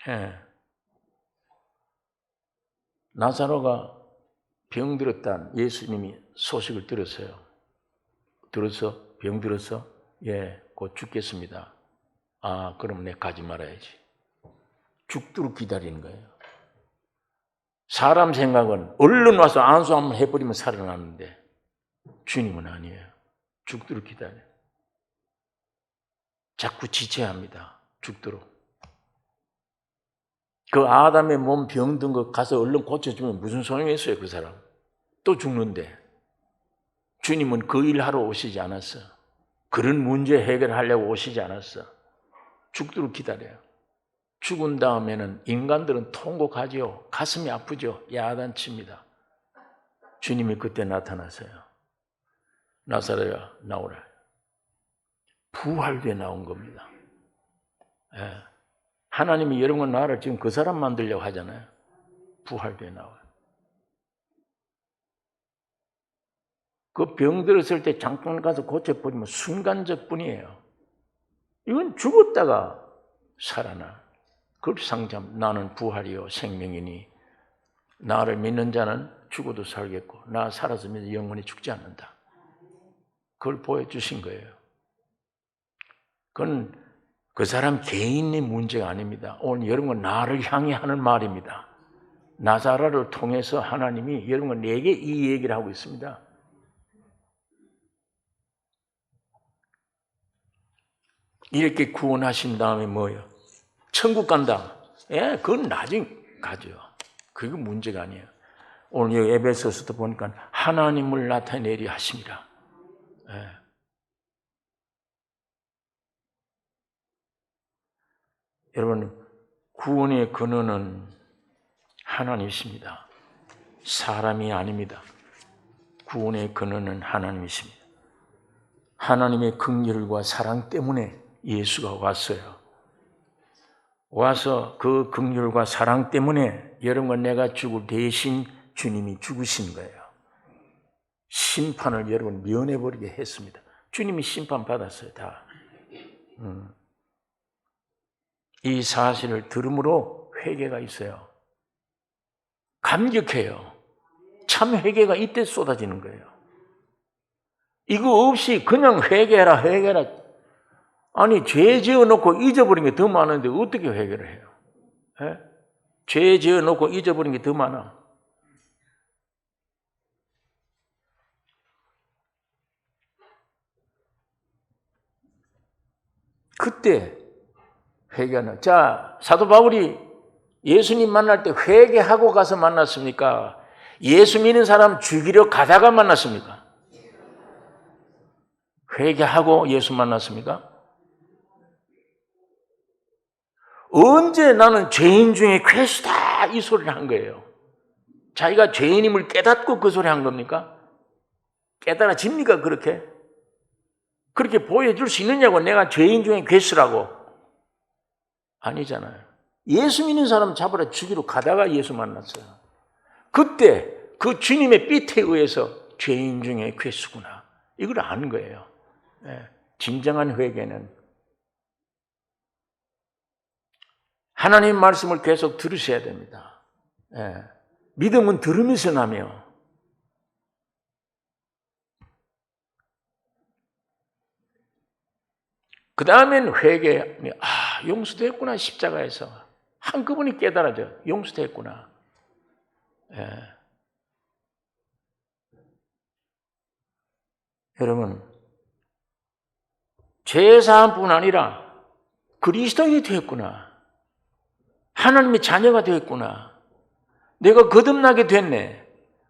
예. 나사로가 병들었다는 예수님이 소식을 들었어요. 병들어서 예, 곧 죽겠습니다. 아, 그럼 내 가지 말아야지. 죽도록 기다리는 거예요. 사람 생각은 얼른 와서 안수 한번 해버리면 살아나는데 주님은 아니에요. 죽도록 기다려요. 자꾸 지체합니다. 죽도록. 그 아담의 몸 병든 거 가서 얼른 고쳐주면 무슨 소용이 있어요, 그 사람. 또 죽는데. 주님은 그 일 하러 오시지 않았어. 그런 문제 해결하려고 오시지 않았어. 죽도록 기다려요. 죽은 다음에는 인간들은 통곡하지요. 가슴이 아프죠. 야단칩니다. 주님이 그때 나타나서요. 나사로야, 나오라. 부활돼 나온 겁니다. 예. 하나님이 여러분 나를 지금 그 사람 만들려고 하잖아요. 부활돼 나와요. 그 병들었을 때 잠깐 가서 고쳐버리면 순간적 뿐이에요. 이건 죽었다가 살아나. 그걸 상점 나는 부활이요 생명이니 나를 믿는 자는 죽어도 살겠고 나 살아서 믿는 영원히 죽지 않는다. 그걸 보여주신 거예요. 그건 그 사람 개인의 문제가 아닙니다. 오늘 여러분 나를 향해 하는 말입니다. 나사로를 통해서 하나님이 여러분 내게 이 얘기를 하고 있습니다. 이렇게 구원하신 다음에 뭐예요? 천국 간다. 예, 그건 나중에 가죠. 그게 문제가 아니에요. 오늘 여기 에베소서도 보니까 하나님을 나타내리 하십니다. 예. 여러분, 구원의 근원은 하나님이십니다. 사람이 아닙니다. 구원의 근원은 하나님이십니다. 하나님의 긍휼과 사랑 때문에 예수가 왔어요. 와서 그 긍휼과 사랑 때문에 여러분과 내가 죽을 대신 주님이 죽으신 거예요. 심판을 여러분 면해버리게 했습니다. 주님이 심판받았어요, 다. 이 사실을 들음으로 회개가 있어요. 감격해요. 참 회개가 이때 쏟아지는 거예요. 이거 없이 그냥 회개해라. 아니, 죄 지어놓고 잊어버린 게 더 많은데 어떻게 회개를 해요? 예? 죄 지어놓고 잊어버린 게 더 많아. 그때 회개하는. 자, 사도 바울이 예수님 만날 때 회개하고 가서 만났습니까? 예수 믿는 사람 죽이려 가다가 만났습니까? 회개하고 예수 만났습니까? 언제 나는 죄인 중에 괴수다 이 소리를 한 거예요. 자기가 죄인임을 깨닫고 그 소리 한 겁니까? 깨달아집니까 그렇게? 그렇게 보여줄 수 있느냐고 내가 죄인 중에 괴수라고. 아니잖아요. 예수 믿는 사람 잡으러 죽이러 가다가 예수 만났어요. 그때 그 주님의 삐태에 의해서 죄인 중에 괴수구나. 이걸 아는 거예요. 네. 진정한 회개는 하나님 말씀을 계속 들으셔야 됩니다. 네. 믿음은 들으면서 나며 그 다음엔 회개. 용서됐구나. 십자가에서 한꺼번에 깨달아져. 용서됐구나. 예. 여러분, 죄사함뿐 아니라 그리스도인이 되었구나. 하나님의 자녀가 되었구나. 내가 거듭나게 됐네.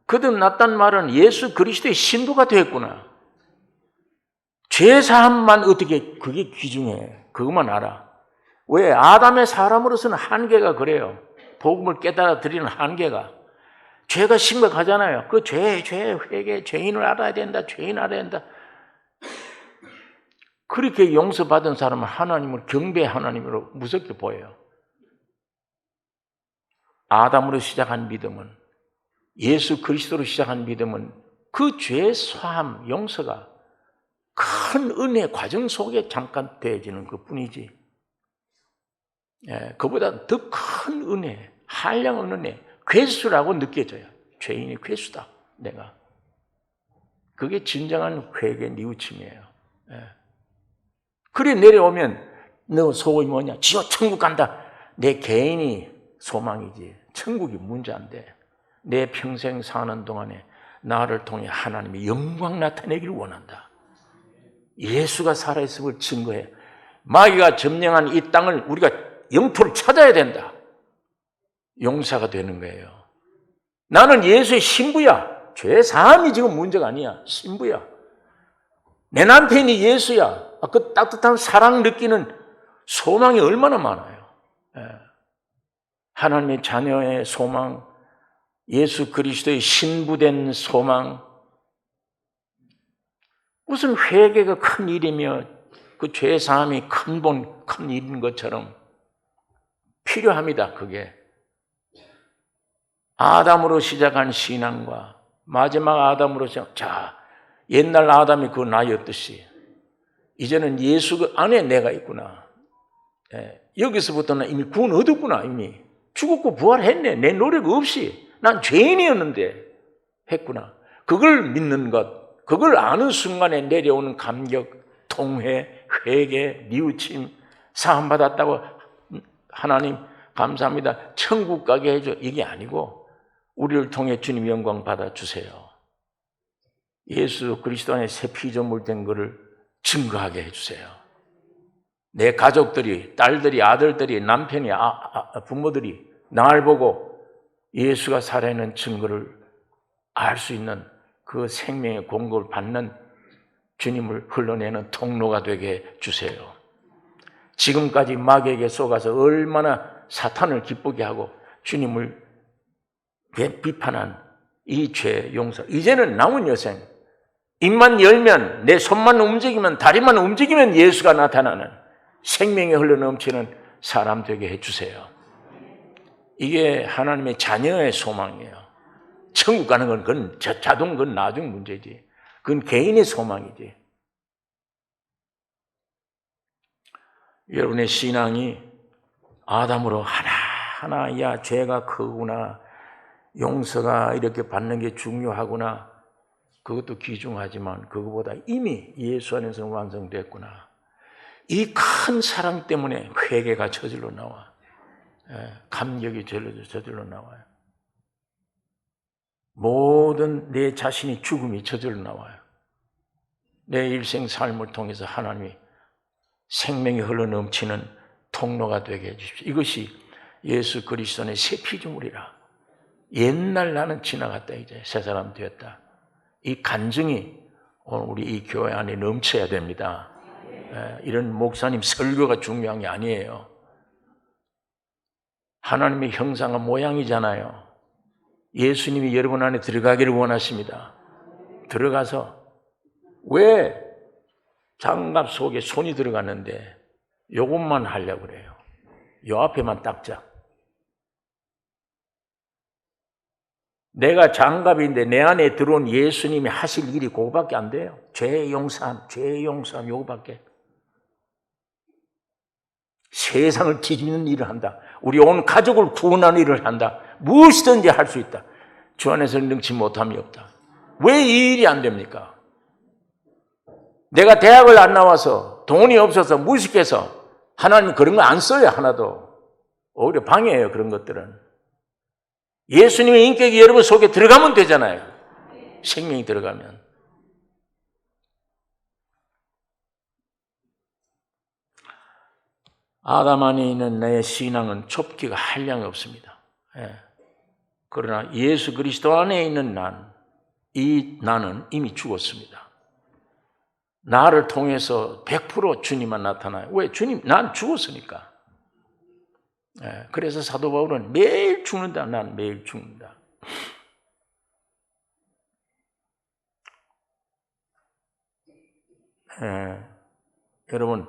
거듭났단 말은 예수 그리스도의 신부가 되었구나. 죄사함만 어떻게 그게 귀중해. 그것만 알아. 왜? 아담의 사람으로서는 한계가 그래요. 복음을 깨달아 드리는 한계가. 죄가 심각하잖아요. 그 회개, 죄인을 알아야 된다, 죄인 알아야 된다. 그렇게 용서받은 사람은 하나님을 경배 하나님으로 무섭게 보여요. 아담으로 시작한 믿음은, 예수 그리스도로 시작한 믿음은 그 죄 사함, 용서가 큰 은혜 과정 속에 잠깐 되어지는 것뿐이지. 그보다 더 큰 은혜, 한량한 은혜, 괴수라고 느껴져요. 죄인이 괴수다, 내가. 그게 진정한 회개 뉘우침이에요. 그래 내려오면 너 소원이 뭐냐? 지어 천국 간다. 내 개인이 소망이지. 천국이 문제인데 내 평생 사는 동안에 나를 통해 하나님의 영광 나타내기를 원한다. 예수가 살아있음을 증거해. 마귀가 점령한 이 땅을 우리가 영토를 찾아야 된다. 용사가 되는 거예요. 나는 예수의 신부야. 죄 사함이 지금 문제가 아니야. 신부야. 내 남편이 예수야. 그 따뜻한 사랑 느끼는 소망이 얼마나 많아요. 하나님의 자녀의 소망, 예수 그리스도의 신부된 소망. 무슨 회개가 큰 일이며 그 죄 사함이 큰 일인 것처럼 필요합니다. 그게 아담으로 시작한 신앙과 마지막 아담으로 시작. 자, 옛날 아담이 그 나였듯이 이제는 예수 안에 내가 있구나. 여기서부터는 이미 구원 얻었구나. 이미 죽었고 부활했네. 내 노력 없이 난 죄인이었는데 했구나. 그걸 믿는 것, 그걸 아는 순간에 내려오는 감격, 통회, 회개, 뉘우침, 사함받았다고 하나님 감사합니다. 천국 가게 해줘. 이게 아니고 우리를 통해 주님 영광 받아주세요. 예수 그리스도 안에 새 피조물 된 것을 증거하게 해주세요. 내 가족들이, 딸들이, 아들들이, 남편이, 부모들이 나를 보고 예수가 살아있는 증거를 알 수 있는 그 생명의 공급을 받는 주님을 흘러내는 통로가 되게 해주세요. 지금까지 마귀에게 속아서 얼마나 사탄을 기쁘게 하고 주님을 비판한 이 죄 용서. 이제는 남은 여생, 입만 열면, 내 손만 움직이면, 다리만 움직이면 예수가 나타나는 생명이 흘러넘치는 사람 되게 해주세요. 이게 하나님의 자녀의 소망이에요. 천국 가는 건 그건 자동, 그건 나중 문제지. 그건 개인의 소망이지. 여러분의 신앙이 아담으로 하나하나, 야, 죄가 크구나, 용서가 이렇게 받는 게 중요하구나, 그것도 귀중하지만 그것보다 이미 예수 안에서 완성됐구나. 이 큰 사랑 때문에 회개가 저절로 나와. 감격이 저절로 나와요. 모든 내 자신이 죽음이 저절로 나와요. 내 일생 삶을 통해서 하나님이 생명이 흘러넘치는 통로가 되게 해주십시오. 이것이 예수 그리스도의 새 피조물이라. 옛날 나는 지나갔다, 이제 새 사람 되었다. 이 간증이 오늘 우리 이 교회 안에 넘쳐야 됩니다. 이런 목사님 설교가 중요한 게 아니에요. 하나님의 형상과 모양이잖아요. 예수님이 여러분 안에 들어가기를 원하십니다. 들어가서, 왜 장갑 속에 손이 들어갔는데 요것만 하려고 그래요. 요 앞에만 닦자. 내가 장갑인데 내 안에 들어온 예수님이 하실 일이 그거밖에 안 돼요. 죄 용서함, 요거밖에. 세상을 뒤집는 일을 한다. 우리 온 가족을 구원하는 일을 한다. 무엇이든지 할 수 있다. 주 안에서 능치 못함이 없다. 왜 이 일이 안 됩니까? 내가 대학을 안 나와서, 돈이 없어서, 무식해서 하나님 그런 거 안 써요, 하나도. 오히려 방해해요, 그런 것들은. 예수님의 인격이 여러분 속에 들어가면 되잖아요. 생명이 들어가면. 아담 안에 있는 내 신앙은 좁기가 한량이 없습니다. 그러나 예수 그리스도 안에 있는 이 나는 이미 죽었습니다. 나를 통해서 100% 주님만 나타나요. 왜? 주님, 난 죽었으니까. 그래서 사도 바울은 매일 죽는다. 난 매일 죽는다. 여러분,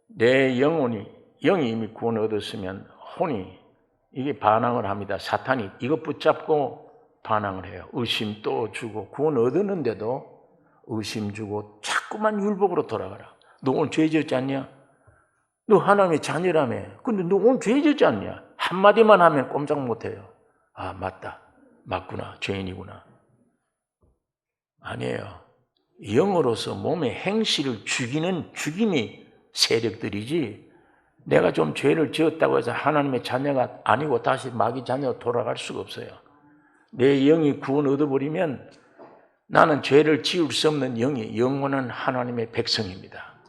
내 영이 이미 구원을 얻었으면 혼이 이게 반항을 합니다. 사탄이 이것 붙잡고 반항을 해요. 의심 또 주고, 구원 얻었는데도 의심 주고 자꾸만 율법으로 돌아가라. 너 오늘 죄 지었지 않냐? 너 하나님의 자녀라며. 근데 너 오늘 죄 지었지 않냐? 한마디만 하면 꼼짝 못해요. 아, 맞다. 맞구나. 죄인이구나. 아니에요. 영으로서 몸의 행실을 죽이는 죽임이 세력들이지, 내가 좀 죄를 지었다고 해서 하나님의 자녀가 아니고 다시 마귀 자녀로 돌아갈 수가 없어요. 내 영이 구원 얻어버리면 나는 죄를 지을 수 없는 영이 영원한 하나님의 백성입니다.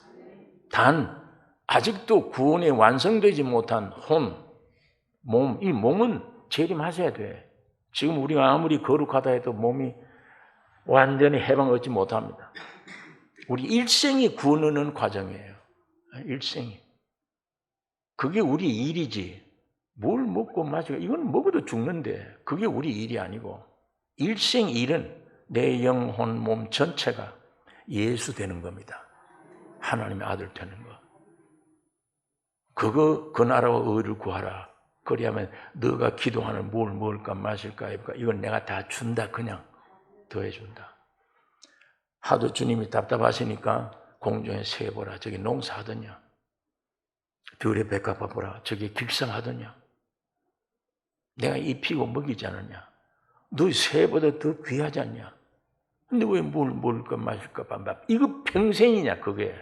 단 아직도 구원이 완성되지 못한 혼, 몸, 이 몸은 재림하셔야 돼. 지금 우리가 아무리 거룩하다 해도 몸이 완전히 해방 얻지 못합니다. 우리 일생이 구원 얻는 과정이에요. 일생이. 그게 우리 일이지. 뭘 먹고 마시고, 이건 먹어도 죽는데 그게 우리 일이 아니고, 일생 일은 내 영혼 몸 전체가 예수 되는 겁니다. 하나님의 아들 되는 거. 그 나라와 의를 구하라. 그리하면 너가 기도하는 뭘 먹을까 마실까 입을까 이건 내가 다 준다. 그냥 더해준다. 하도 주님이 답답하시니까 공중에 새 보라. 저기 농사하더냐. 들의 백합화 보라. 저기 길상하더냐. 내가 입히고 먹이지 않느냐. 너 새보다 더 귀하지 않냐. 근데 왜 뭘 먹을까 마실까 반밥. 이거 평생이냐 그게.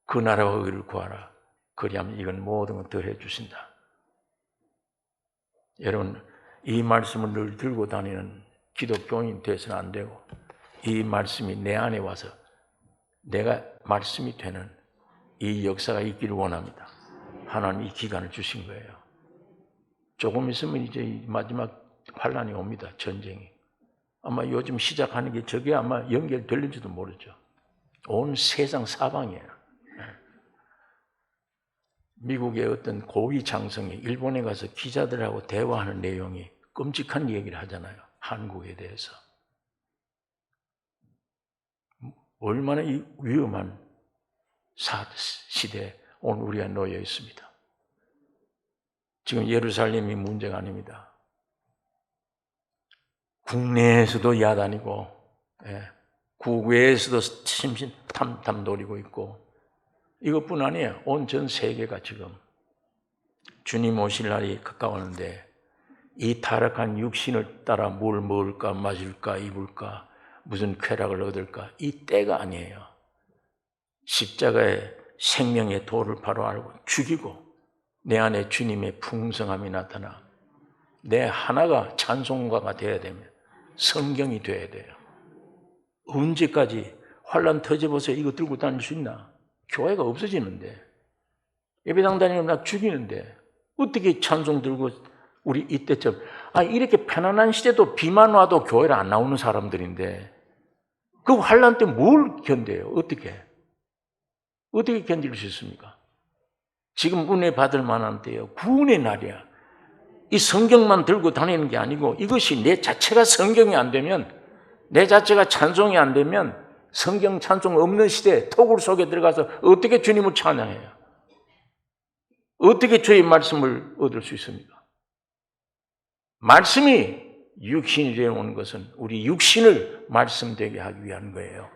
그 나라와 의를 구하라. 그리하면 이건 모든 걸 더해 주신다. 여러분, 이 말씀을 늘 들고 다니는 기독교인 돼서는 안 되고, 이 말씀이 내 안에 와서 내가 말씀이 되는 이 역사가 있기를 원합니다. 하나님 이 기간을 주신 거예요. 조금 있으면 이제 마지막 환란이 옵니다. 전쟁이. 아마 요즘 시작하는 게 저게 아마 연결될는지도 모르죠. 온 세상 사방이에요. 미국의 어떤 고위 장성이 일본에 가서 기자들하고 대화하는 내용이 끔찍한 얘기를 하잖아요. 한국에 대해서. 얼마나 위험한 시대에 오늘 우리가 놓여 있습니다. 지금 예루살렘이 문제가 아닙니다. 국내에서도 야단이고, 국외에서도 심신 탐탐 노리고 있고, 이것뿐 아니에요. 온 전 세계가 지금 주님 오실 날이 가까웠는데 이 타락한 육신을 따라 뭘 먹을까 마실까 입을까 무슨 쾌락을 얻을까 이 때가 아니에요. 십자가의 생명의 도를 바로 알고 죽이고 내 안에 주님의 풍성함이 나타나 내 하나가 찬송가가 되어야 되면 성경이 되어야 돼요. 언제까지 환란 터져보세요. 이거 들고 다닐 수 있나? 교회가 없어지는데, 예배당 다니면 나 죽이는데 어떻게 찬송 들고 우리 이때쯤 이렇게 편안한 시대도 비만 와도 교회를 안 나오는 사람들인데 그 환란 때 뭘 견뎌요? 어떻게 견딜 수 있습니까? 지금 은혜 받을 만한 때요. 구원의 날이야. 이 성경만 들고 다니는 게 아니고 이것이 내 자체가 성경이 안 되면, 내 자체가 찬송이 안 되면 성경 찬송 없는 시대에 토굴 속에 들어가서 어떻게 주님을 찬양해요? 어떻게 주의 말씀을 얻을 수 있습니까? 말씀이 육신이 되어 온 것은 우리 육신을 말씀되게 하기 위한 거예요.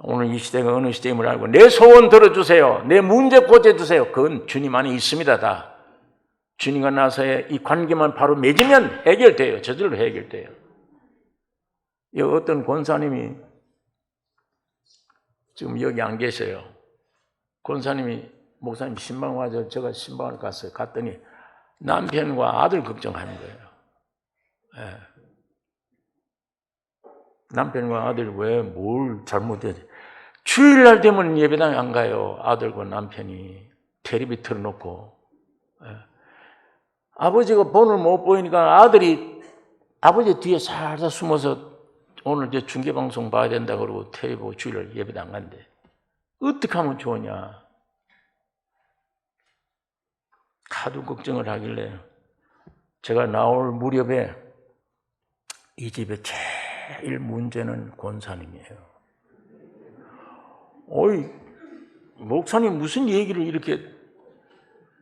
오늘 이 시대가 어느 시대임을 알고 내 소원 들어주세요. 내 문제 고쳐주세요. 그건 주님 안에 있습니다. 다. 주님과 나서의 이 관계만 바로 맺으면 해결돼요. 저절로 해결돼요. 어떤 권사님이 지금 여기 안 계세요. 권사님이 목사님 신방 와서 제가 신방을 갔어요. 갔더니 남편과 아들 걱정하는 거예요. 남편과 아들 왜 뭘 잘못했지? 주일날 되면 예배당에 안 가요. 아들과 남편이 텔레비 틀어놓고. 아버지가 본을 못 보이니까 아들이 아버지 뒤에 살살 숨어서 오늘 이제 중계방송 봐야 된다 그러고 텔레비 보고 주일날 예배당 안 간대. 어떻게 하면 좋으냐? 하도 걱정을 하길래 제가 나올 무렵에 이 집에 제일 문제는 권사님이에요. 어이, 목사님 무슨 얘기를 이렇게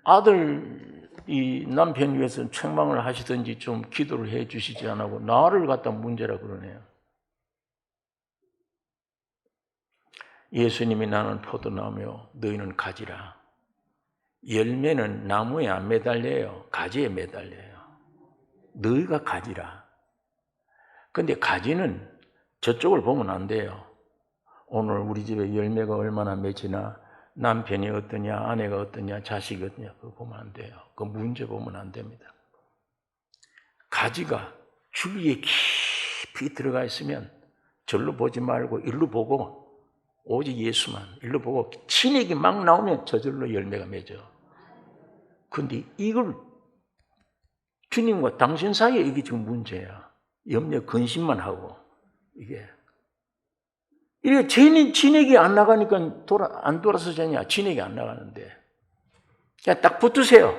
아들 이 남편 위해서 책망을 하시든지 좀 기도를 해 주시지 않고 나를 갖다 문제라 그러네요. 예수님이 나는 포도나무요 너희는 가지라. 열매는 나무에 안 매달려요. 가지에 매달려요. 너희가 가지라. 근데 가지는 저쪽을 보면 안 돼요. 오늘 우리 집에 열매가 얼마나 맺히나, 남편이 어떠냐, 아내가 어떠냐, 자식이 어떠냐, 그거 보면 안 돼요. 그 문제 보면 안 됩니다. 가지가 주위에 깊이 들어가 있으면 절로 보지 말고 일로 보고, 오직 예수만 일로 보고 진액이 막 나오면 저절로 열매가 맺어. 근데 이걸 주님과 당신 사이에 이게 지금 문제야. 염려 근심만 하고 이게 진액이 안 나가니까 안 돌아서잖냐. 진액이 안 나가는데 그냥 딱 붙으세요.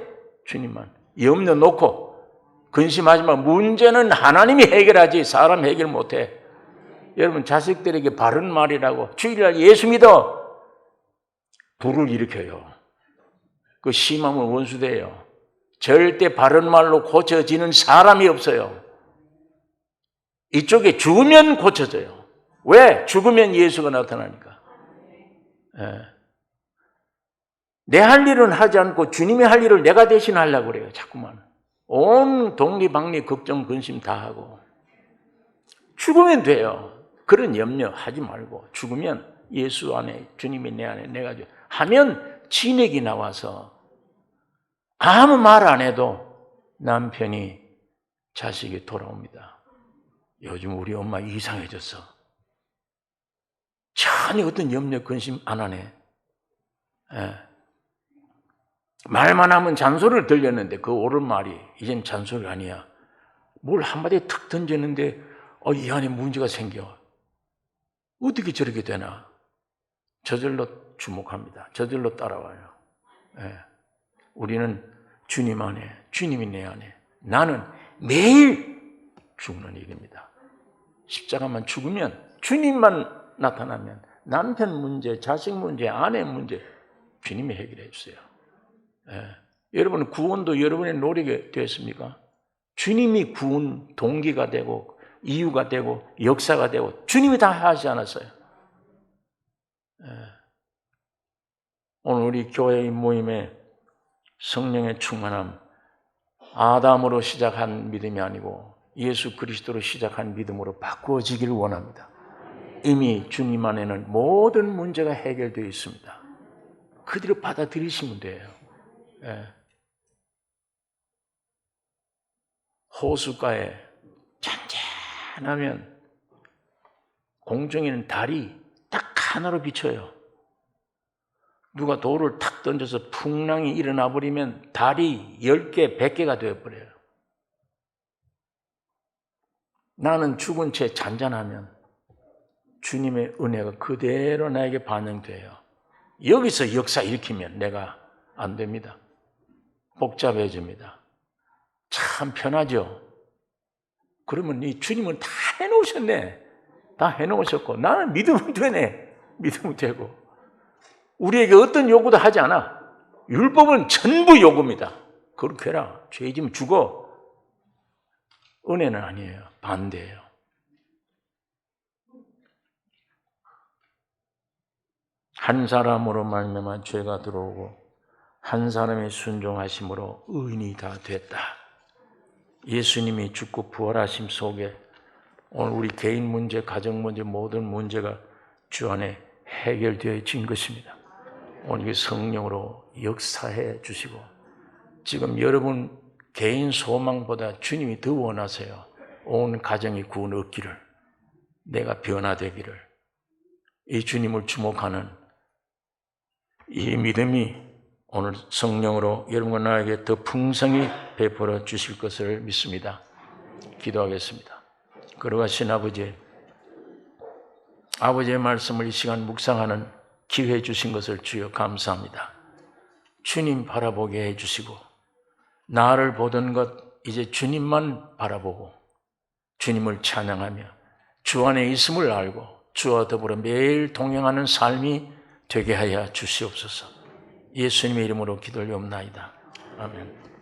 주님만 염려 놓고 근심하지 마. 문제는 하나님이 해결하지 사람 해결 못해. 여러분 자식들에게 바른 말이라고 주일날 예수 믿어 불을 일으켜요. 그 심하면 원수돼요. 절대 바른 말로 고쳐지는 사람이 없어요. 이쪽에 죽으면 고쳐져요. 왜? 죽으면 예수가 나타나니까. 예. 내 할 일은 하지 않고 주님이 할 일을 내가 대신 하려고 그래요. 자꾸만. 온 독리박리 걱정 근심 다 하고. 죽으면 돼요. 그런 염려 하지 말고 죽으면 예수 안에 주님이 내 안에 내가 하면 진액이 나와서 아무 말 안 해도 남편이 자식이 돌아옵니다. 요즘 우리 엄마 이상해졌어. 전혀 어떤 염려 근심 안 하네. 예. 말만 하면 잔소리를 들렸는데 그 옳은 말이 이젠 잔소리가 아니야. 뭘 한마디에 탁 던졌는데 이 안에 문제가 생겨. 어떻게 저렇게 되나? 저절로 주목합니다. 저절로 따라와요. 예. 우리는 주님 안에, 주님이 내 안에, 나는 매일 죽는 일입니다. 십자가만 죽으면, 주님만 나타나면 남편 문제, 자식 문제, 아내 문제 주님이 해결해 주세요. 예. 여러분 구원도 여러분의 노력이 되었습니까? 주님이 구원 동기가 되고 이유가 되고 역사가 되고 주님이 다 하지 않았어요. 예. 오늘 우리 교회의 모임에 성령의 충만함, 아담으로 시작한 믿음이 아니고 예수 그리스도로 시작한 믿음으로 바꾸어지기를 원합니다. 이미 주님 안에는 모든 문제가 해결되어 있습니다. 그대로 받아들이시면 돼요. 예. 호숫가에 잔잔하면 공중에는 달이 딱 하나로 비쳐요. 누가 돌을 탁 던져서 풍랑이 일어나 버리면 달이 10개, 100개가 되어버려요. 나는 죽은 채 잔잔하면 주님의 은혜가 그대로 나에게 반영돼요. 여기서 역사 일으키면 내가 안 됩니다. 복잡해집니다. 참 편하죠? 그러면 이 주님은 다 해놓으셨네. 다 해놓으셨고 나는 믿으면 되네. 믿으면 되고. 우리에게 어떤 요구도 하지 않아. 율법은 전부 요구입니다. 그렇게 해라. 죄지면 죽어. 은혜는 아니에요. 반대예요. 한 사람으로 말미암아 죄가 들어오고 한 사람의 순종하심으로 의인이 다 됐다. 예수님이 죽고 부활하심 속에 오늘 우리 개인 문제, 가정 문제, 모든 문제가 주 안에 해결되어진 것입니다. 오늘 성령으로 역사해 주시고 지금 여러분 개인 소망보다 주님이 더 원하세요. 온 가정이 구원 얻기를, 내가 변화되기를, 이 주님을 주목하는 이 믿음이 오늘 성령으로 여러분과 나에게 더 풍성히 베풀어 주실 것을 믿습니다. 기도하겠습니다. 걸어가신 아버지의 말씀을 이 시간 묵상하는 기회 주신 것을 주여 감사합니다. 주님 바라보게 해주시고 나를 보던 것 이제 주님만 바라보고 주님을 찬양하며 주 안에 있음을 알고 주와 더불어 매일 동행하는 삶이 되게 하여 주시옵소서. 예수님의 이름으로 기도를 옵나이다. 아멘.